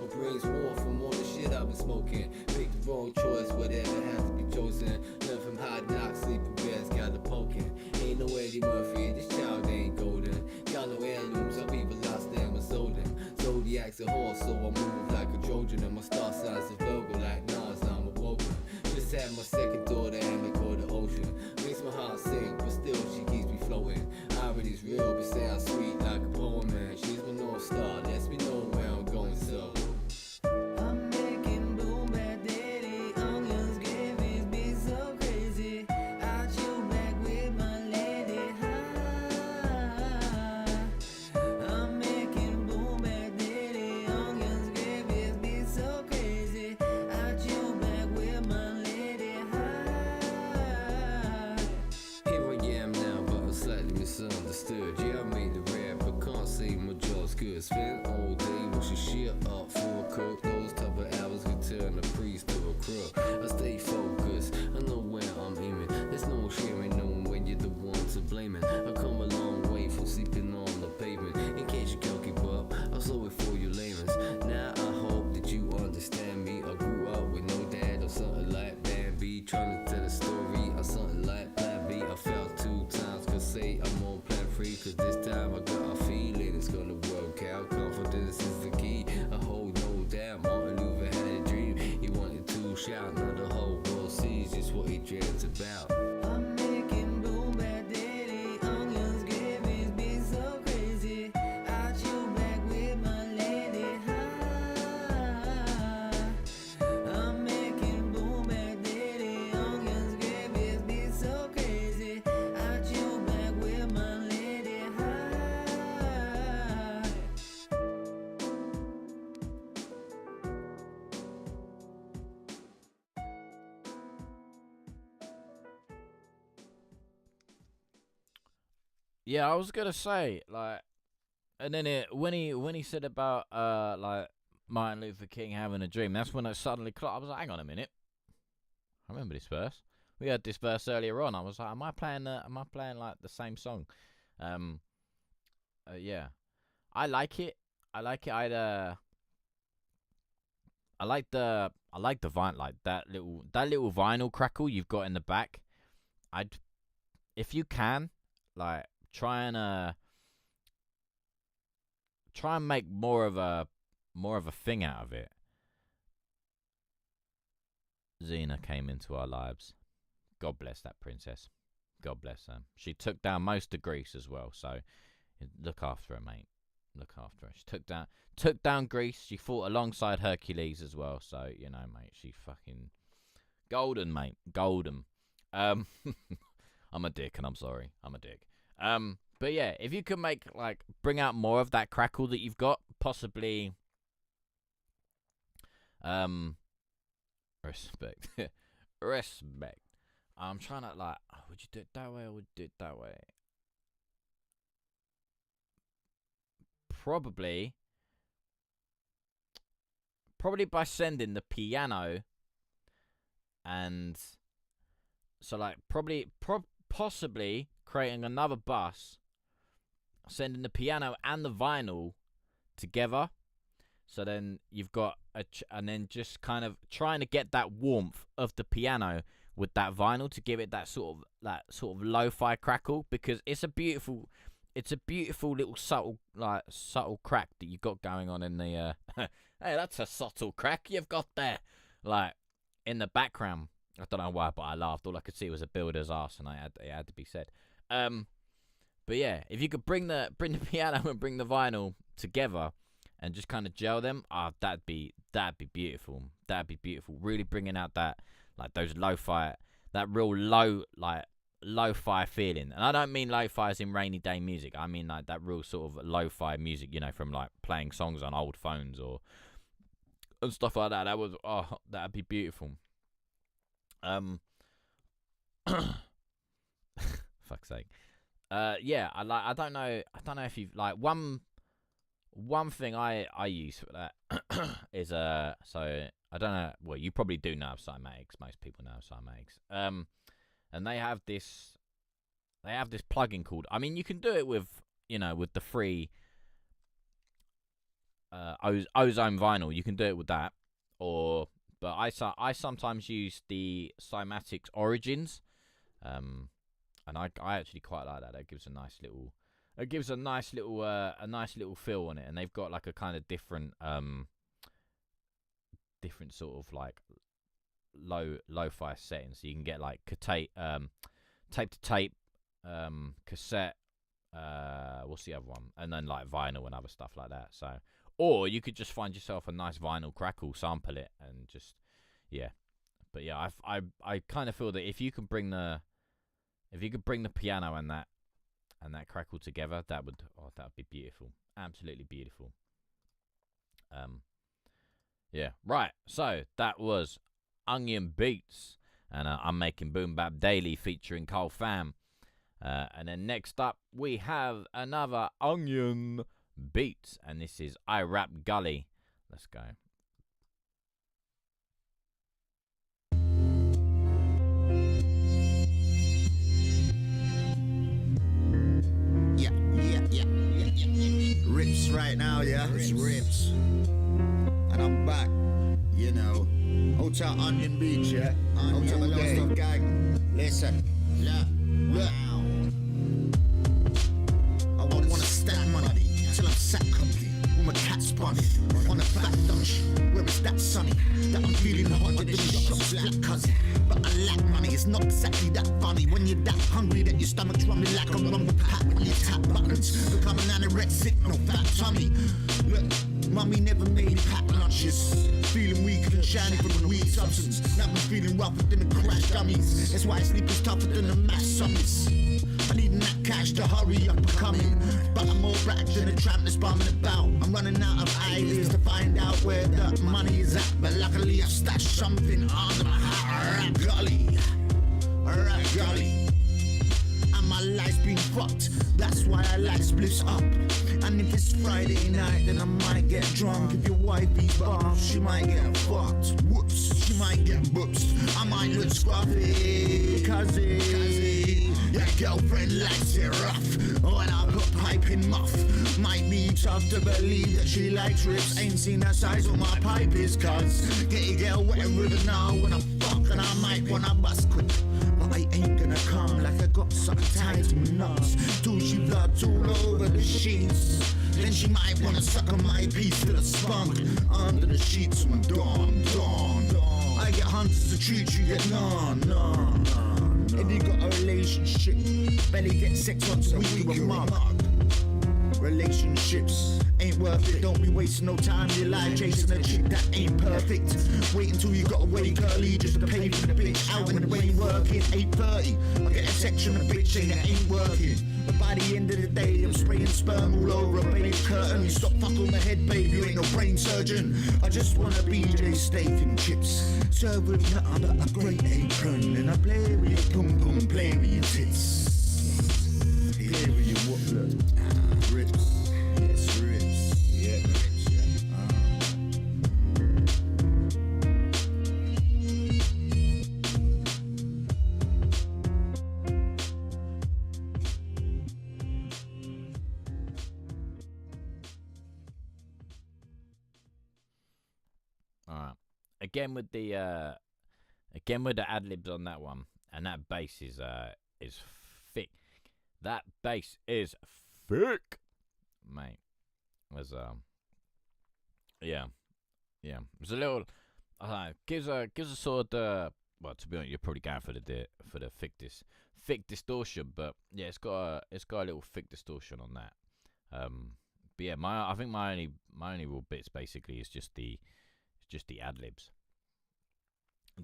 My brain's warm from all the shit I've been smoking. Picked the wrong choice, whatever had to be chosen. Learned from hard knocks, sleeping bears, got a poking. Ain't no Eddie Murphy, this child ain't golden. Got no heirlooms, I've even lost them and sold them. Zodiac's a horse, so I move like a Trojan. And my star signs are Virgo like Nas, I'm awoken. Just had my second daughter and I call the ocean. Makes my heart sink, but still she keeps me floating. Irony's real, but sounds sweet like a poem, man. She's my North Star, lets me know where I'm going, so I'm making boom bad day. understood. Yeah, I made the rap, but can't say my jaw's good. Spent all day washing shit up for a cook. Those type of hours could turn a priest to a crook. I stay focused, I know where I'm aiming. There's no shame in knowing when you're the one to blame it. I come a long way from sleeping on the pavement. In case you can't keep up, I'll slow it for you layman's. Now I hope that you understand me. I grew up with no dad or something like Plan B. Trying to tell a story or something like Plan B. I fell 2 times, could say I'm on Plan 3. Cause this time I got a feeling it's gonna work out. Confidence is the key, I hold no doubt. Martin Luther had a dream, he wanted to shout. Now the whole world sees just what he dreams about. I'm making boom bap daily, onions, gravies, be so crazy. I chill back with my lady. I'm making boom bap daily, onions, gravies, be so crazy. I chill back with my lady. Yeah, I was gonna say, like, and then when he said about like Martin Luther King having a dream, that's when I suddenly clocked. I was like, hang on a minute, I remember this verse. We had this verse earlier on. I was like, am I playing like the same song? Yeah, I like it. I like it. I like the vinyl, like that little vinyl crackle you've got in the back. If you can, like, try and make more of a thing out of it. Xena came into our lives. God bless that princess. God bless her. She took down most of Greece as well. So look after her, mate. Look after her. She took down Greece. She fought alongside Hercules as well. So, you know, mate, she fucking golden, mate. Golden. I'm a dick, and I'm sorry. I'm a dick. But yeah, if you can bring out more of that crackle that you've got, possibly, respect, respect. I'm trying to would you do it that way or would you do it that way? Probably by sending the piano, and so possibly creating another bus, sending the piano and the vinyl together. So then you've got and then just kind of trying to get that warmth of the piano with that vinyl to give it that sort of lo-fi crackle, because it's a beautiful little subtle crack that you got going on in the hey, that's a subtle crack you've got there, like, in the background. I don't know why, but I laughed. All I could see was a builder's ass, and it had to be said. But yeah, if you could bring the piano and bring the vinyl together and just kind of gel them, that'd be beautiful. That'd be beautiful. Really bringing out that, like, those lo-fi, that real lo-fi feeling. And I don't mean lo-fi as in rainy day music. I mean like that real sort of lo-fi music, you know, from like playing songs on old phones and stuff like that. That'd be beautiful. Fuck's sake. Yeah, I don't know if you've, like, one thing I use for that is so I don't know, well, you probably do know of cymatics. Most people know of cymatics. And they have this plugin called, I mean, you can do it with, you know, with the free Ozone vinyl. You can do it with that, but I sometimes use the cymatics Origins, and I actually quite like that. It gives a nice little feel on it, and they've got like a kind of different sort of like lo-fi settings. So you can get like tape to tape, cassette, what's the other one, and then like vinyl and other stuff like that. So, or you could just find yourself a nice vinyl crackle, sample it, and just, yeah. But yeah, I kind of feel that if you could bring the piano and that crackle together, that would be beautiful. Absolutely beautiful. Yeah, right. So that was Onion Beats, and I'm making Boom Bap Daily featuring Cole Fam. And then next up, we have another Onion beat. And this is I Rap Gully. Let's go. Rips right now, yeah? It's rips. And I'm back, you know. Hotel Onion Beach, yeah? Hotel Thelagofgod gang. Listen, look. I wanna stack money till I'm sack comfy. With my cat's bunny. On a fat lunch, where it's that sunny. That I'm feeling hot than the shops like cousin. But I lack money, it's not exactly that funny. When you're that hungry that your stomach's rumbling like a rumble pack. When you tap buttons, become an anorexic, no fat tummy. Look, mummy never made packed lunches. Feeling weak and shiny from the weed substance. Now I'm feeling rougher than the crash dummies. That's why sleep is tougher than the mass summits. I need that cash to hurry up and coming. But I'm more racked than a tramp that's bumming about. I'm running out of ideas to find out where the money is at. But luckily I've stashed something under my hat. Rap gully, rap gully. And my life's been fucked. That's why I like spliffs up. And if it's Friday night, then I might get drunk. If your wifey's bomb, she might get fucked. Whoops, she might get booped. I might look scruffy, cuzzy. Your girlfriend likes it rough. When I put pipe in muff. Might be tough to believe that she likes rips. Ain't seen that size what my pipe is, cuz. Get your girl wet river now when I fuck. And I might wanna bust quick. But I ain't gonna come like I got something tied to my nuts. Till she floods all over the sheets. Then she might wanna suck on my piece to the spunk. Under the sheets when dawn. I get hunters to treat you, get none. If you got a relationship, barely get sex once a week, you a mug. Relationships ain't worth it. Don't be wasting no time in your life chasing a chick that ain't perfect. Wait until you got away early just to pay for the bitch. Out in the rain working 8:30. I get a text from a bitch saying it ain't working. But by the end of the day, I'm spraying sperm all over a baby curtain. You stop fucking my head, babe. You ain't no brain surgeon. I just want a BJ steak and chips. Serve with that under a great apron. And I play with your pum pum, play with your tits. Play with your what look. Rips, yes, rips, yeah, rips, yeah. Alright. Again with the ad libs on that one, and that bass is thick. That bass is thick, mate. Was yeah. It's a little, I don't know, gives a sort of well, to be honest, you're probably going for the thick distortion, but yeah, it's got a little thick distortion on that. But yeah, I think my only real bits basically is just the ad libs.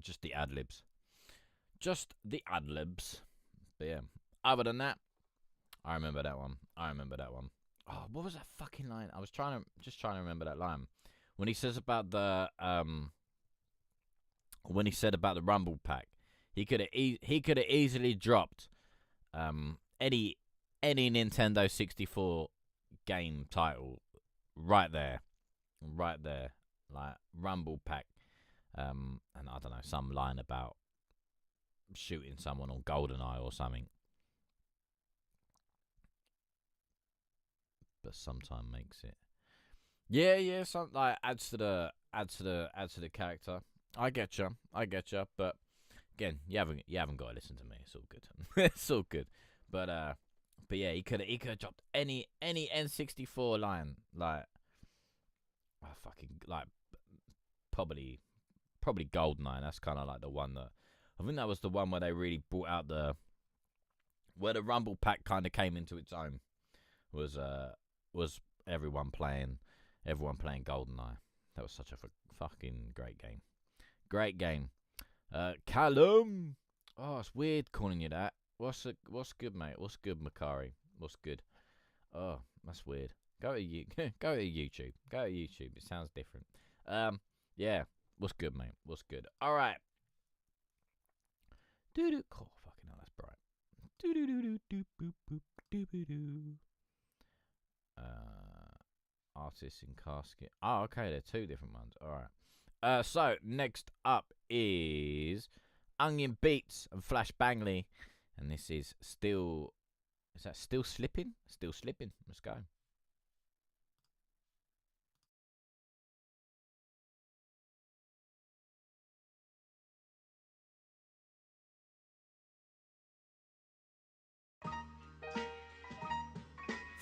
Just the ad libs. But yeah, other than that, I remember that one. Oh, what was that fucking line? I was trying to remember that line when he says about the when he said about the Rumble Pack. He could have easily dropped any Nintendo 64 game title right there, like Rumble Pack, and I don't know, some line about shooting someone on GoldenEye or something. But sometime makes it. Yeah, some like adds to the character. I get you, but again, you haven't got to listen to me. It's all good. It's all good. But yeah, he could have dropped any N64 line, like probably GoldenEye. That's kind of like the one that I think that was the one where they really brought out where the Rumble Pack kind of came into its own. Was everyone playing GoldenEye. That was such a fucking great game. Callum, oh, it's weird calling you that. What's good, mate? What's good, Makari? What's good? Oh, that's weird. Go to YouTube. It sounds different. Yeah. What's good, mate? What's good? All right. Dude, oh, fucking hell, that's bright. Artists in casket. Oh, okay, they're two different ones. All right. So next up is Onion Beats and Flash Bangley, and this is still. Is that still slipping? Still slipping. Let's go.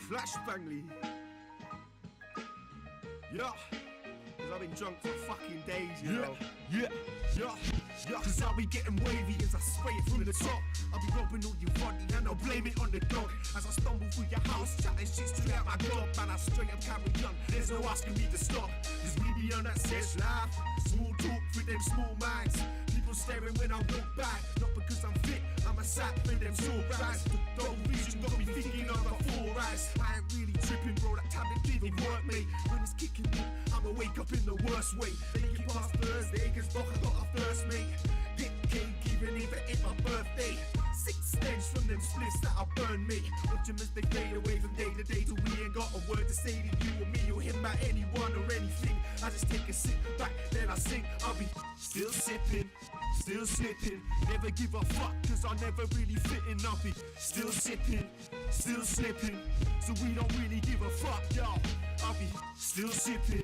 Flash Bangley. Yeah. Cause I've been drunk for fucking days, you know. Yeah. Cause I'll be getting wavy as I spray it from the top. I'll be robbing all your body and I'll blame it on the dog. As I stumble through your house, chatting shit straight out my dog. Man, I straight up carry on. There's no asking me to stop. Cause we be on that sesh life. Small talk with them small minds. People staring when I walk by. Not because I'm fit, I'm a sack with them sore eyes. The double vision got me thinking of the four eyes. I ain't really tripping, bro. That time it didn't work, mate. When it's kicking in, I'ma wake up in the worst way. Make it past Thursday, cause fuck, I got a thirst, mate. Hit cake even if it ain't my birthday. 6 stench from them splits that I burn, mate. Watch them as they fade away from day to day till we ain't got a word to say to you or me or him about anyone or anything. I just take a sit back, then I sing. I'll be still sipping, still slipping. Never give a fuck, cause I never really fit in. I'll be still sipping, still slipping. So we don't really give a fuck, y'all. I'll be still sipping,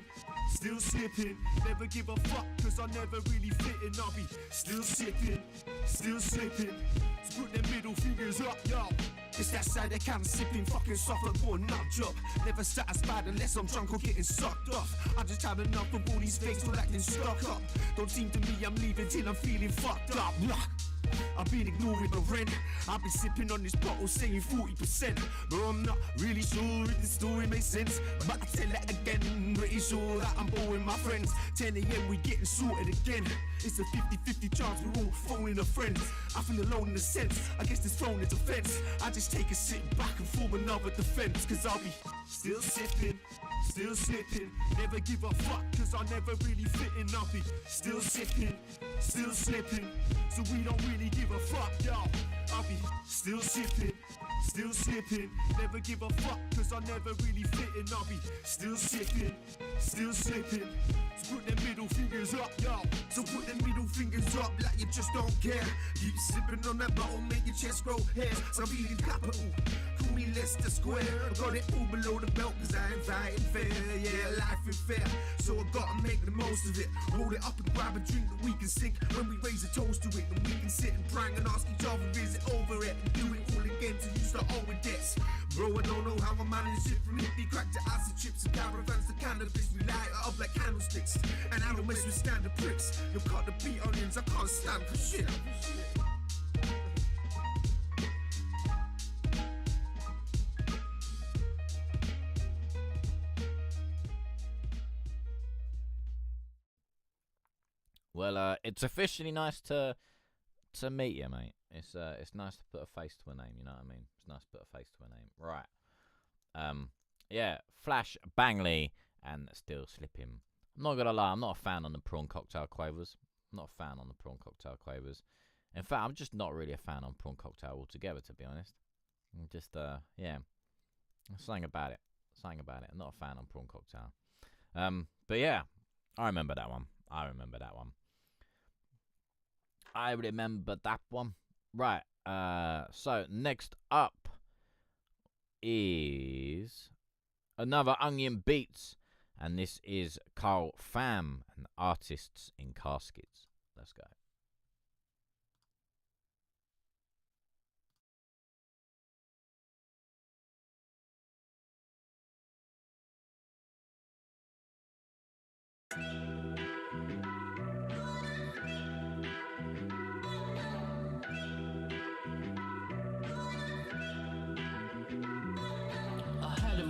still slipping. Never give a fuck, cause I never really fit in. I'll be still sipping, still slipping. So put them middle fingers up, y'all. It's that side that kind of sipping, fucking suffer for a nut job. Never satisfied unless I'm drunk or getting sucked off. I just had enough of all these fakes all acting stuck up. Don't seem to me I'm leaving till I'm feeling fucked up. I've been ignoring the rent. I've been sipping on this bottle saying 40%. But I'm not really sure if the story makes sense. But I tell it again, pretty sure that I'm boring my friends. 10 a.m. we getting sorted again. It's a 50-50 chance we're all phoning a friend. I feel alone in a sense, I guess this phone is a fence. I just take a sit back and form another defense. Cause I'll be still sipping, still slipping. Never give a fuck cause I never really fit in. I'll be still sipping, still slipping. So we don't really give a fuck, y'all. I'll be still sipping, still slipping. Never give a fuck cause I never really fit in. I'll be still sipping, still slipping. So put them middle fingers up, y'all. So put them middle fingers up like you just don't care. Keep sipping on that bottle, make your chest grow hairs. So I'm feeling capital, call me Leicester Square. I got it all below the belt cause I ain't fighting fair. Yeah, life ain't fair, so I gotta make the most of it. Roll it up and grab a drink that we can sink. When we raise a toast to it, then we can sit and prank and ask each other, is it over it? And do it all again till you start owing debts. Bro, I don't know how I manage shit from hippie crack to acid chips and caravans to cannabis. We light it up like candlesticks, and I don't mess with standard pricks. You cut the beat onions, I can't stand for shit. Well, it's officially nice to meet you, mate. It's nice to put a face to a name, you know what I mean? It's nice to put a face to a name. Right. Yeah, Flash Bangley and still slipping. I'm not gonna lie, I'm not a fan on the prawn cocktail quavers. I'm not a fan on the prawn cocktail quavers. In fact, I'm just not really a fan on prawn cocktail altogether, to be honest. I'm just yeah. Something about it. Something about it. I'm not a fan on prawn cocktail. But yeah, I remember that one. I remember that one. Right. So next up is another Onion Beats, and this is Carl Pham and Artists in Caskets. Let's go.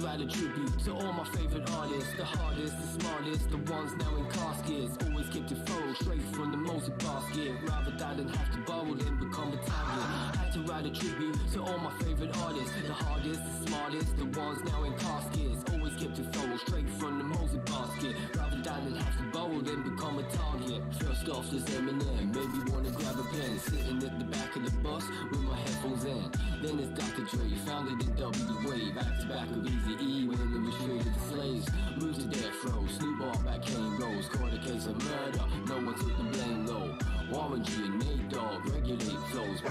Write a tribute to all my favorite artists, the hardest, the smartest, the ones now in caskets. Always kept it full, straight from the music basket. Rather die than have to borrow and become a target. Had to write a tribute to all my favorite artists, the hardest, the smartest, the ones now in caskets. Always kept it thorough, straight from the Mosey basket. Rather die than have to borrow than become a target. First off, there's Eminem, maybe wanna grab a pen. Sitting at the back of the bus with my headphones in. Then there's Dr. Dre, founded in WA. Back to back with Eazy-E when they restricted the slaves. Moved to death row, Snoop Dogg back came Rose. Caught a case of murder, no one took the blame low. Warren G and Nate Dogg, regulate flows.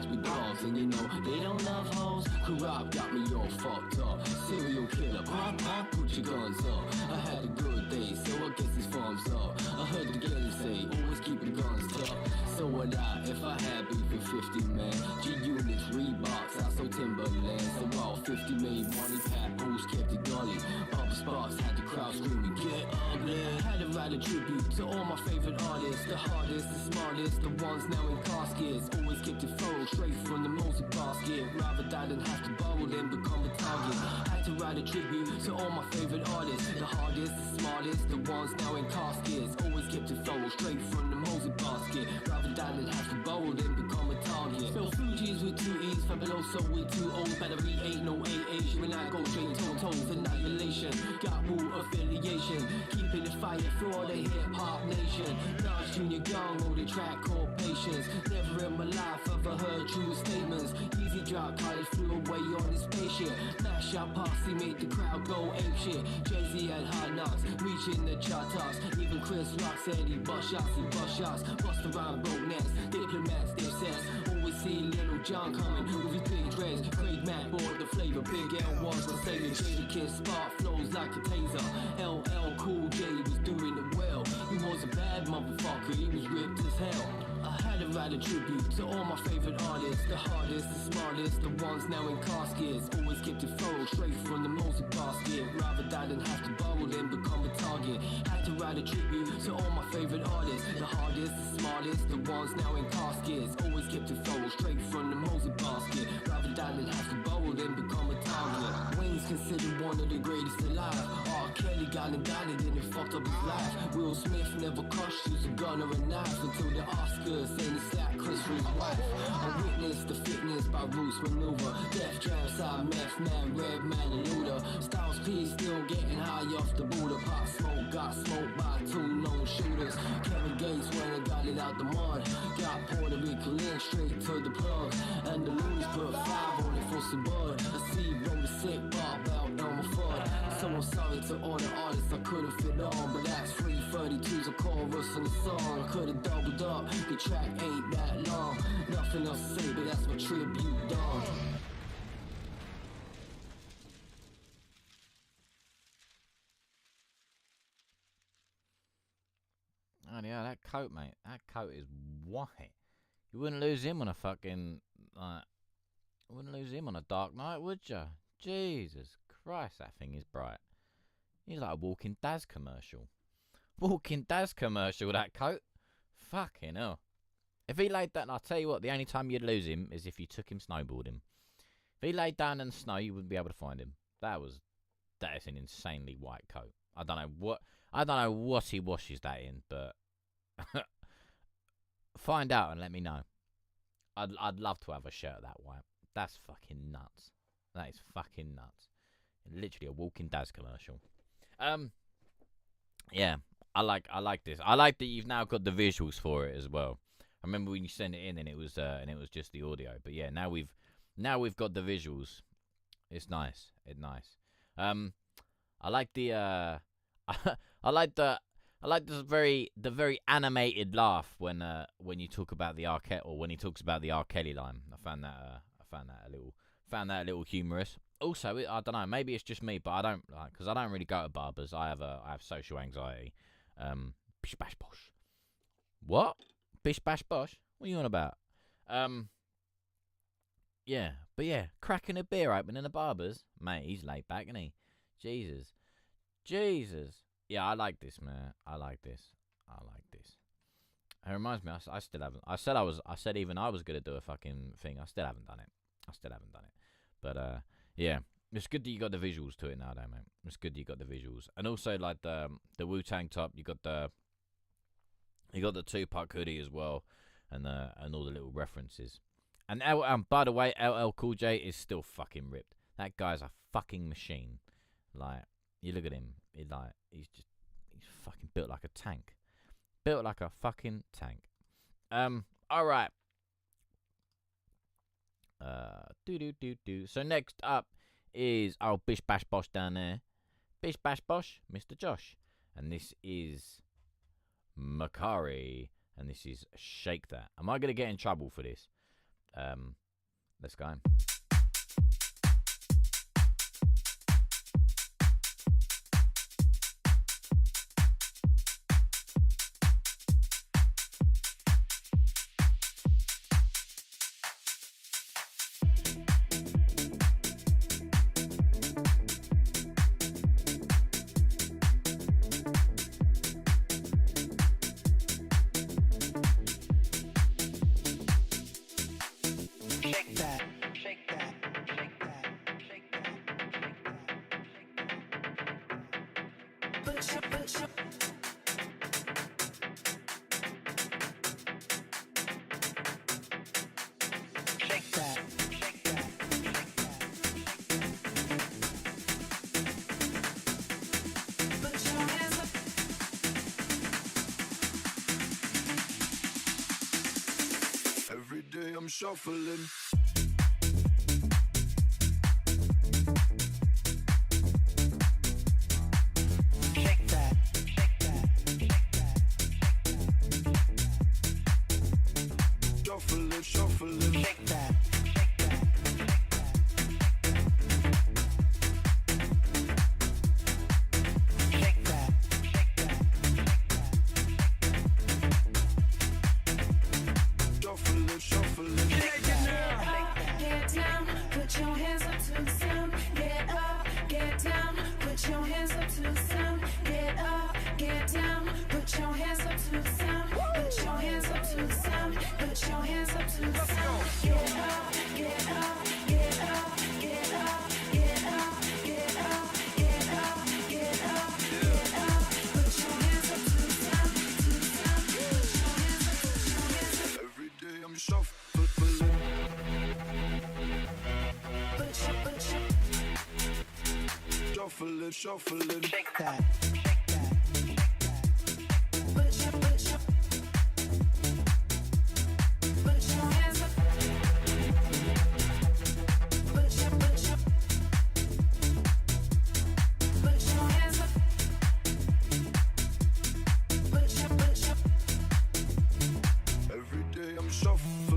Big dogs, and you know they don't love hoes. Corrupt got me all fucked up. Serial killer, pop, put your guns up. I had a good day, so I guess it's thumbs up. I heard the gang say, always keep the guns tough. So would I, if I had beef with 50 man. G-Units, Reeboks, I sold Timberland. So all 50 made money, Pat Boost kept it gully. Papa Sparks had the crowd screaming, get ugly. Had to write a tribute to all my favorite artists. The hardest, the smartest, the ones now in caskets. Always kept it thorough, straight from the Mosey basket. Rather die than have to borrow than become a target. Had to write a tribute to all my favorite artists. The hardest, the smartest, the ones now in caskets. Always kept it thorough, straight from the Mosey basket. Rather die than have to borrow than become a target. Spell Fuji's with 2 E's, Fabuloso with 2 O's. Battery ain't no AA's, you and I go straight toe-toes. Annihilation, got Wu affiliation. Keeping the fire for all the hip-hop nation. Nas Junior Young, on the track called Patience. Never in my life ever heard true statements. Easy drop, college flew away on his spaceship. Mash out posse made the crowd go apeshit. Jay-Z had hard knocks, reaching the chart tops. Even Chris Rock said he bust shots. Bust around broke necks, diplomats, they says. Always see Little John coming with his big dreads. Craig Mack bought the flavor, Big L was the savior. Jada Kid spark flows like a taser. LL Cool J was doing it well. He was a bad motherfucker, he was ripped as hell. I had to write a tribute to all my favorite artists. The hardest, the smartest, the ones now in caskets. Always kept it thorough, straight from the Mosey basket. Rather die than have to borrow than become a target. Had to write a tribute to all my favorite artists. The hardest, the smartest, the ones now in caskets. Always kept it thorough, straight from the Mosey basket. Rather die than have to borrow than become a target. Wayne's considered one of the greatest alive. R. Kelly got indicted and it fucked up his life. Will Smith never crushed, used a gun or a knife until the Oscars saying he slapped Chris for his wife. I witnessed the fitness by Roots maneuver. Def Jam, side meth man, red man and Luda. Styles P still getting high off the Buddha. Pop Smoke got smoked by 2 known shooters. Kevin Gates went and got it out the mud. Got Puerto Rico link straight to the plug. And the Loonies put 5 on it for some bud. I see roll the sick bob out on my foot. So I'm sorry to all the artists I couldn't fit on. But that's free 32's a chorus and a song. I could've doubled up, the track ain't that long. Nothing else to say, but that's my tribute, dog. Oh yeah, that coat, mate. That coat is white. You wouldn't lose him on a fucking wouldn't lose him on a dark night, would you? Jesus Christ, that thing is bright. He's like a walking Daz commercial. Walking Daz commercial, that coat. Fucking hell. If he laid down, I'll tell you what, the only time you'd lose him is if you took him snowboarding. If he laid down in the snow, you wouldn't be able to find him. That is an insanely white coat. I don't know what he washes that in, but find out and let me know. I'd love to have a shirt that white. That's fucking nuts. That is fucking nuts. Literally a walking Daz commercial. Yeah, I like this. I like that you've now got the visuals for it as well. I remember when you sent it in and it was just the audio. But yeah, now we've got the visuals. It's nice. It's nice. I like the I like the very animated laugh when you talk about the when he talks about the R. Kelly line. I found that a little humorous. Also, I don't know, maybe it's just me, but I don't like, because I don't really go to barbers. I have social anxiety. Bish bash bosh. What? Bish bash bosh? What are you on about? Yeah, but yeah, cracking a beer open in the barbers, mate. He's laid back, isn't he? Jesus. Yeah, I like this, man. I like this. It reminds me, I still haven't. I said even I was gonna do a fucking thing. I still haven't done it. But yeah, it's good that you got the visuals to it now, though, mate. It's good that you got the visuals, and also like the Wu-Tang top. You got the Tupac hoodie as well, and all the little references. And by the way, LL Cool J is still fucking ripped. That guy's a fucking machine. Like, You look at him. He's fucking built like a tank. Built like a fucking tank. All right. So next up is Bish Bash Bosh down there. Bish Bash Bosh, Mr. Josh. And this is Makari. And this is Shake That. Am I going to get in trouble for this? Let's go. Every day I'm shuffling. Shake that, shake that, shake that, Shuffling, shuffling. shake that. Shuffling, shuffling. Get down, put your hands up to the sound. Get up, get down, put your hands up to the sound. Get up, get down, put your hands up to the sound. Put your hands up to the sound. Put your hands up to the sound. Get up, get up, get up, get up, get up, get up, get up, get up, get up. Put your hands up to the sound, to the sound. Put your hands up, put your hands up. Every day I'm shuffling. Shuffling, shuffling. Shake that. Every day I'm shuffling.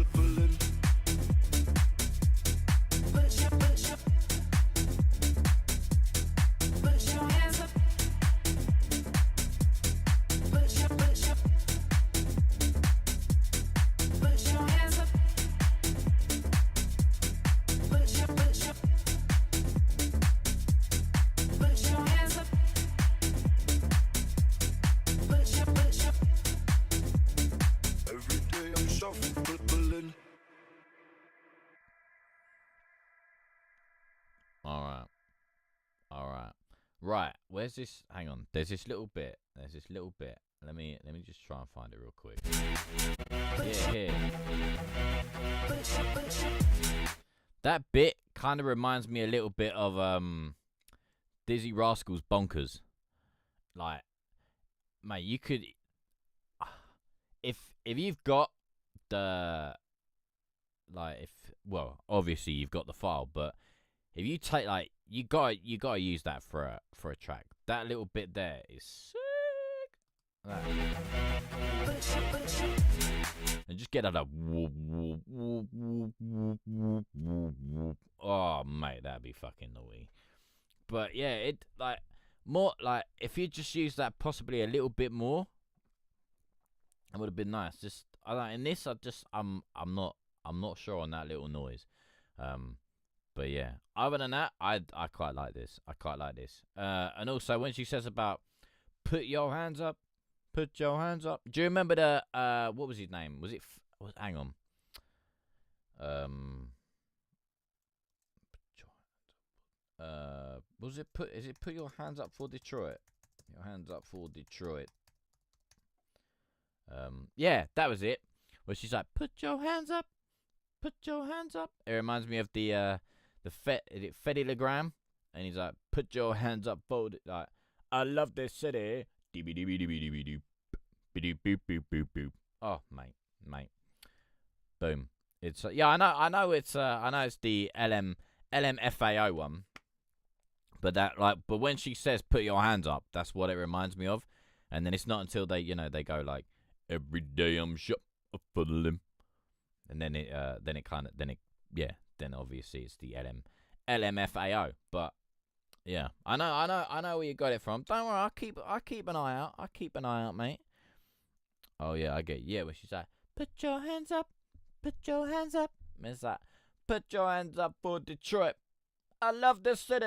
Every day I'm shuffling. All right. Right. Where's this? Hang on. There's this little bit. Let me just try and find it real quick. Yeah, here. That bit kind of reminds me a little bit of Dizzy Rascal's Bonkers. Like, mate, you could, if you've got the, like, obviously you've got the file, but if you take, like, you gotta use that for a track. That little bit there is sick. Like, and just get out of whoop, whoop, whoop, whoop, whoop, whoop, whoop, whoop. Oh, mate, that'd be fucking naughty. But yeah, it like more like if you just use that possibly a little bit more, it would have been nice. Just I like in this, I'm not sure on that little noise. But yeah, other than that, I quite like this. And also when she says about put your hands up, do you remember the what was his name? Was it? Hang on. Was it put? Is it put your hands up for Detroit? Your hands up for Detroit. Yeah, that was it. Where she's like, put your hands up, put your hands up. It reminds me of the Fedilogram, and he's like, put your hands up, fold. Like, I love this city. Oh, mate. Boom. It's yeah, I know it's the LMFAO one, but when she says put your hands up, that's what it reminds me of, and then it's not until they go like every day I'm shot for them, and then then obviously it's the LMFAO, but yeah, I know where you got it from. Don't worry, I keep an eye out, mate. Oh yeah, I get where she's like, put your hands up. Put your hands up. It's like, put your hands up for Detroit. I love this city.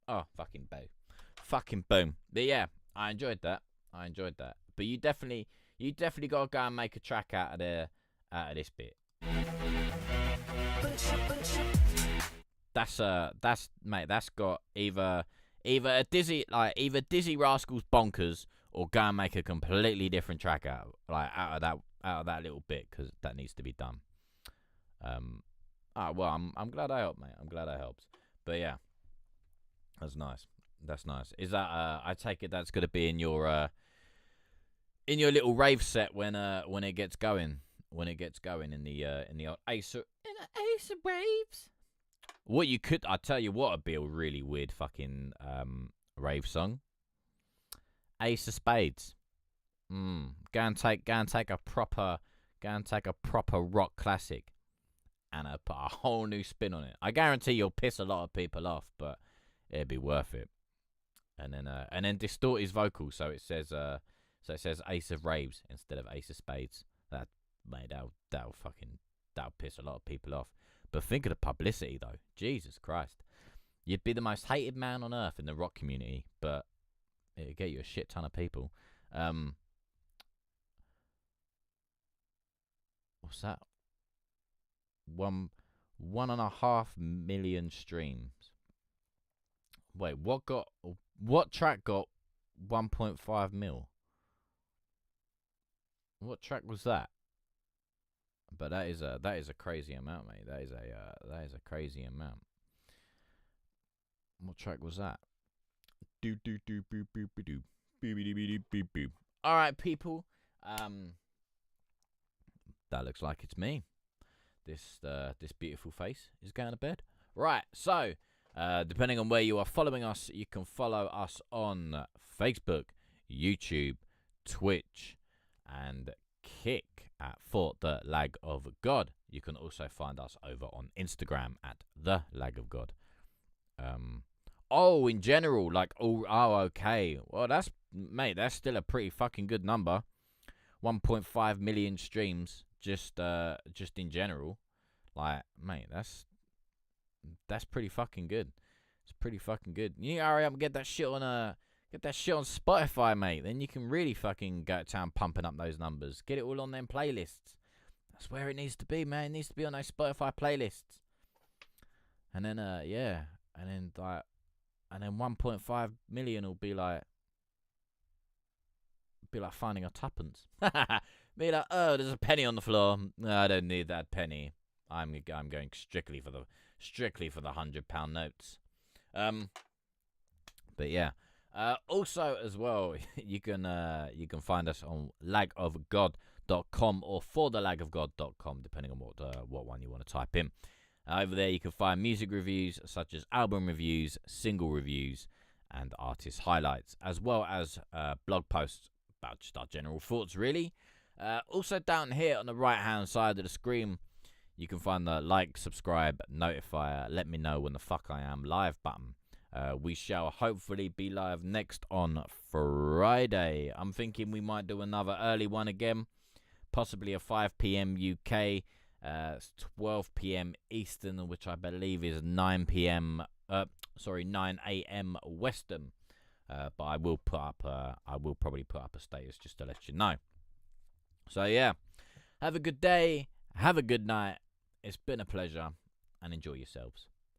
Oh, fucking boom. But yeah, I enjoyed that. But you definitely gotta go and make a track out of this bit. That's got either Dizzy Rascals Bonkers, or go and make a completely different track out of that little bit, because that needs to be done. Well, I'm glad I helped, mate. I'm glad I helped. But yeah, that's nice. Is that I take it that's gonna be in your little rave set when it gets going in the old Ace of Raves. I tell you what would be a really weird fucking rave song. Ace of Spades. Go and take a proper rock classic and put a whole new spin on it. I guarantee you'll piss a lot of people off, but it'd be worth it. And then distort his vocals so it says Ace of Raves instead of Ace of Spades. That'll piss a lot of people off. But think of the publicity though. Jesus Christ. You'd be the most hated man on earth in the rock community, but it'd get you a shit ton of people. What's that? 1.5 million streams. Wait, what track got 1.5 mil? What track was that? But that is a crazy amount, mate. That is a crazy amount. What track was that? All right, people. That looks like it's me. This beautiful face is going to bed. Right. So, depending on where you are following us, you can follow us on Facebook, YouTube, Twitch, and Kick at forthelagofgod. You can also find us over on Instagram at thelagofgod. In general, okay. Well, that's still a pretty fucking good number. 1.5 million streams just in general. Like, mate, that's pretty fucking good. It's pretty fucking good. You need to hurry up and get that shit on Spotify, mate. Then you can really fucking go to town pumping up those numbers. Get it all on them playlists. That's where it needs to be, man. It needs to be on those Spotify playlists. And then and then 1.5 million will be like finding a tuppence. Be like, oh, there's a penny on the floor. No, I don't need that penny. I'm going strictly for the £100 notes. But yeah. Also as well, you can find us on lagofgod.com or forthelagofgod.com, depending on what one you want to type in. Over there you can find music reviews such as album reviews, single reviews, and artist highlights, as well as blog posts about just our general thoughts, really. Also down here on the right hand side of the screen, you can find the like, subscribe, notifier, let me know when the fuck I am live button. We shall hopefully be live next on Friday. I'm thinking we might do another early one again, possibly a 5 p.m. UK, 12 p.m. Eastern, which I believe is 9 a.m. Western. But I will probably put up a status just to let you know. So yeah, have a good day, have a good night. It's been a pleasure, and enjoy yourselves.